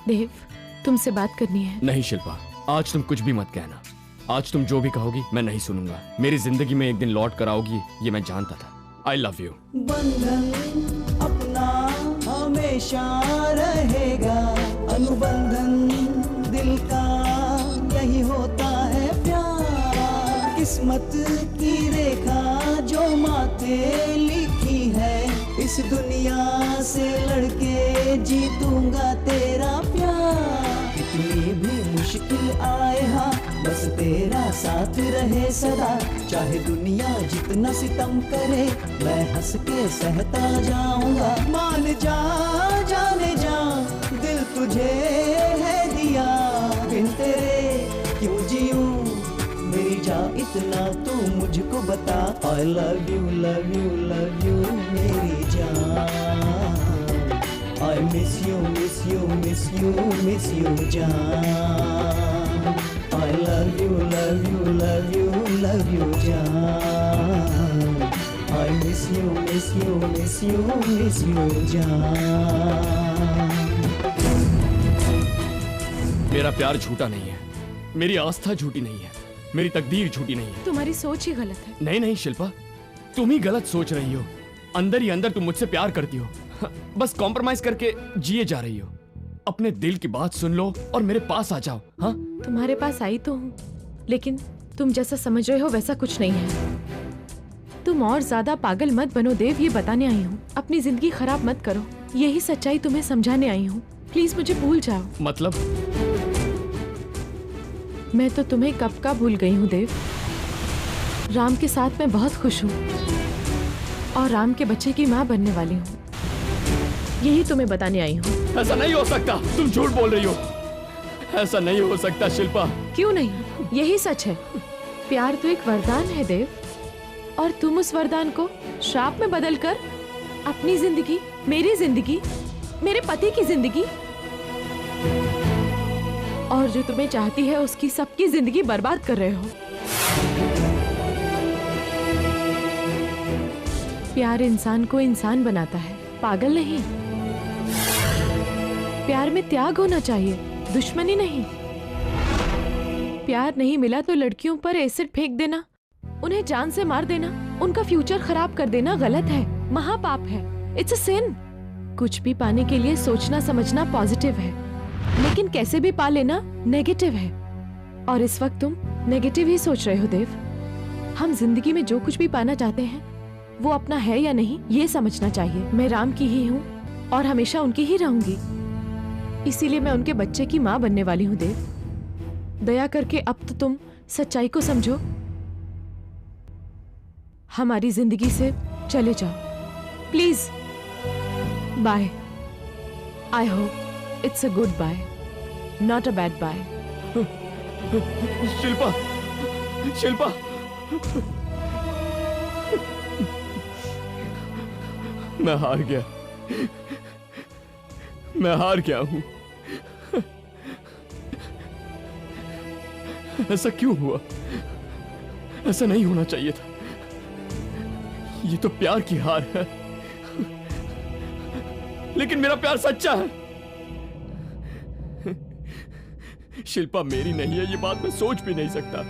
देव, तुमसे बात करनी है। नहीं शिल्पा, आज तुम कुछ भी मत कहना। आज तुम जो भी कहोगी मैं नहीं सुनूंगा। मेरी जिंदगी में एक दिन लौट कर आओगी, ये मैं जानता था। I love you. बंधन अपना हमेशा रहेगा, अनुबंधन दिल का यही होता है प्यार। किस्मत की रेखा जो माथे लिखी है, इस दुनिया से लड़के जीतूंगा तेरा प्यार। कितनी भी मुश्किल आए हाँ, बस तेरा साथ रहे सदा। चाहे दुनिया जितना सितम करे, मैं हंस के सहता जाऊंगा। मान जा, जाने जा, दिल तुझे है दिया। बिन इतना तू मुझको बता। I love you, love you, love you मेरी जान। I miss you, miss you, miss you, miss you जान। I love you, love you, love you, love you जान। I miss you, miss you, miss you, miss you जान। मेरा प्यार झूठा नहीं है, मेरी आस्था झूठी नहीं है, मेरी तकदीर झूठी नहीं है। तुम्हारी सोच ही गलत है। नहीं नहीं शिल्पा, तुम ही गलत सोच रही हो। अंदर ही अंदर तुम मुझसे प्यार करती हो, बस कॉम्प्रोमाइज करके जिए जा रही हो। अपने दिल की बात सुन लो और मेरे पास आ जाओ। हाँ, तुम्हारे पास आई तो हूँ, लेकिन तुम जैसा समझ रहे हो वैसा कुछ नहीं है। तुम और ज्यादा पागल मत बनो देव, ये बताने आई हूँ। अपनी जिंदगी खराब मत करो, यही सच्चाई तुम्हें समझाने आई हूँ। प्लीज मुझे भूल जाओ। मतलब? मैं तो तुम्हें कब का भूल गई हूँ देव। राम के साथ मैं बहुत खुश हूँ और राम के बच्चे की माँ बनने वाली हूँ, यही तुम्हें बताने आई हूँ। ऐसा नहीं हो सकता, तुम झूठ बोल रही हो। ऐसा नहीं हो सकता शिल्पा। क्यों नहीं, यही सच है। प्यार तो एक वरदान है देव, और तुम उस वरदान को श्राप में बदलकर अपनी जिंदगी, मेरी जिंदगी, मेरे पति की जिंदगी और जो तुम्हें चाहती है उसकी सबकी जिंदगी बर्बाद कर रहे हो। प्यार इंसान को इंसान बनाता है, पागल नहीं। प्यार में त्याग होना चाहिए, दुश्मनी नहीं। प्यार नहीं मिला तो लड़कियों पर एसिड फेंक देना, उन्हें जान से मार देना, उनका फ्यूचर खराब कर देना गलत है, महापाप है। इट्स अ सिन। कुछ भी पाने के लिए सोचना समझना पॉजिटिव है, लेकिन कैसे भी पा लेना नेगेटिव है। और इस वक्त तुम नेगेटिव ही सोच रहे हो देव। हम जिंदगी में जो कुछ भी पाना चाहते हैं वो अपना है या नहीं ये समझना चाहिए। मैं राम की ही हूँ और हमेशा उनकी ही रहूंगी, इसीलिए मैं उनके बच्चे की माँ बनने वाली हूँ देव। दया करके अब तो तुम सच्चाई को समझो, हमारी जिंदगी से चले जाओ please. Bye. I hope it's a good bye, not a bad bye. Shilpa, Shilpa, मैं हार गया, मैं हार गया हूं। ऐसा क्यों हुआ? ऐसा नहीं होना चाहिए था। ये तो प्यार की हार है, लेकिन मेरा प्यार सच्चा है। शिल्पा मेरी नहीं है, ये बात मैं सोच भी नहीं सकता।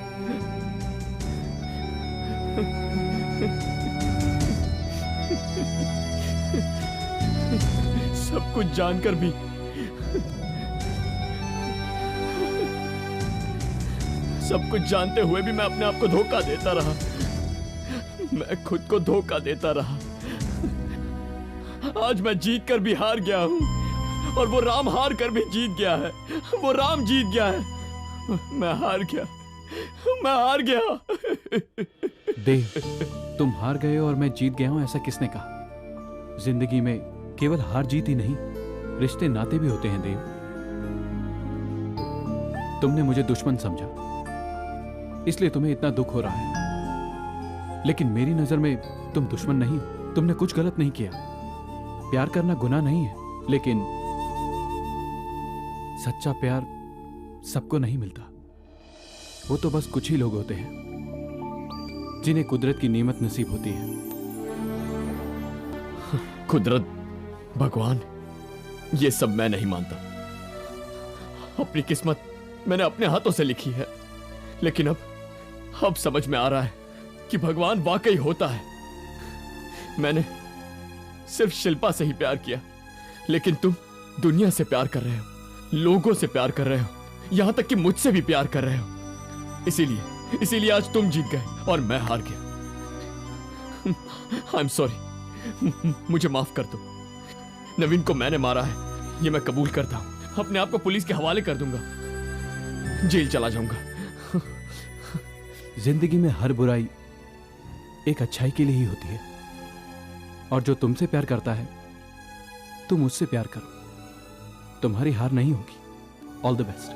सब कुछ जानकर भी सब कुछ जानते हुए भी मैं अपने आप को धोखा देता रहा। मैं खुद को धोखा देता रहा। आज मैं जीत कर भी हार गया हूं, और वो राम हार कर भी जीत गया है। वो राम जीत गया है, मैं हार गया, मैं हार गया। देव, तुम हार गए और मैं जीत गया हूं ऐसा किसने कहा? जिंदगी में केवल हार जीत ही नहीं, रिश्ते नाते भी होते हैं देव। तुमने मुझे दुश्मन समझा, इसलिए तुम्हें इतना दुख हो रहा है, लेकिन मेरी नजर में तुम दुश्मन नहीं हो। तुमने कुछ गलत नहीं किया। प्यार करना गुनाह नहीं है, लेकिन सच्चा प्यार सबको नहीं मिलता। वो तो बस कुछ ही लोग होते हैं जिन्हें कुदरत की नेमत नसीब होती है। कुदरत, भगवान, ये सब मैं नहीं मानता। अपनी किस्मत मैंने अपने हाथों से लिखी है, लेकिन अब समझ में आ रहा है कि भगवान वाकई होता है। मैंने सिर्फ शिल्पा से ही प्यार किया, लेकिन तुम दुनिया से प्यार कर रहे हो, लोगों से प्यार कर रहे हो, यहां तक कि मुझसे भी प्यार कर रहे हो। इसीलिए आज तुम जीत गए और मैं हार गया। आई एम सॉरी, मुझे माफ कर दो। नवीन को मैंने मारा है, ये मैं कबूल करता हूं। अपने आप को पुलिस के हवाले कर दूंगा, जेल चला जाऊंगा। जिंदगी में हर बुराई एक अच्छाई के लिए ही होती है, और जो तुमसे प्यार करता है तुम उससे प्यार करो। तुम्हारी हार नहीं होगी। All the best.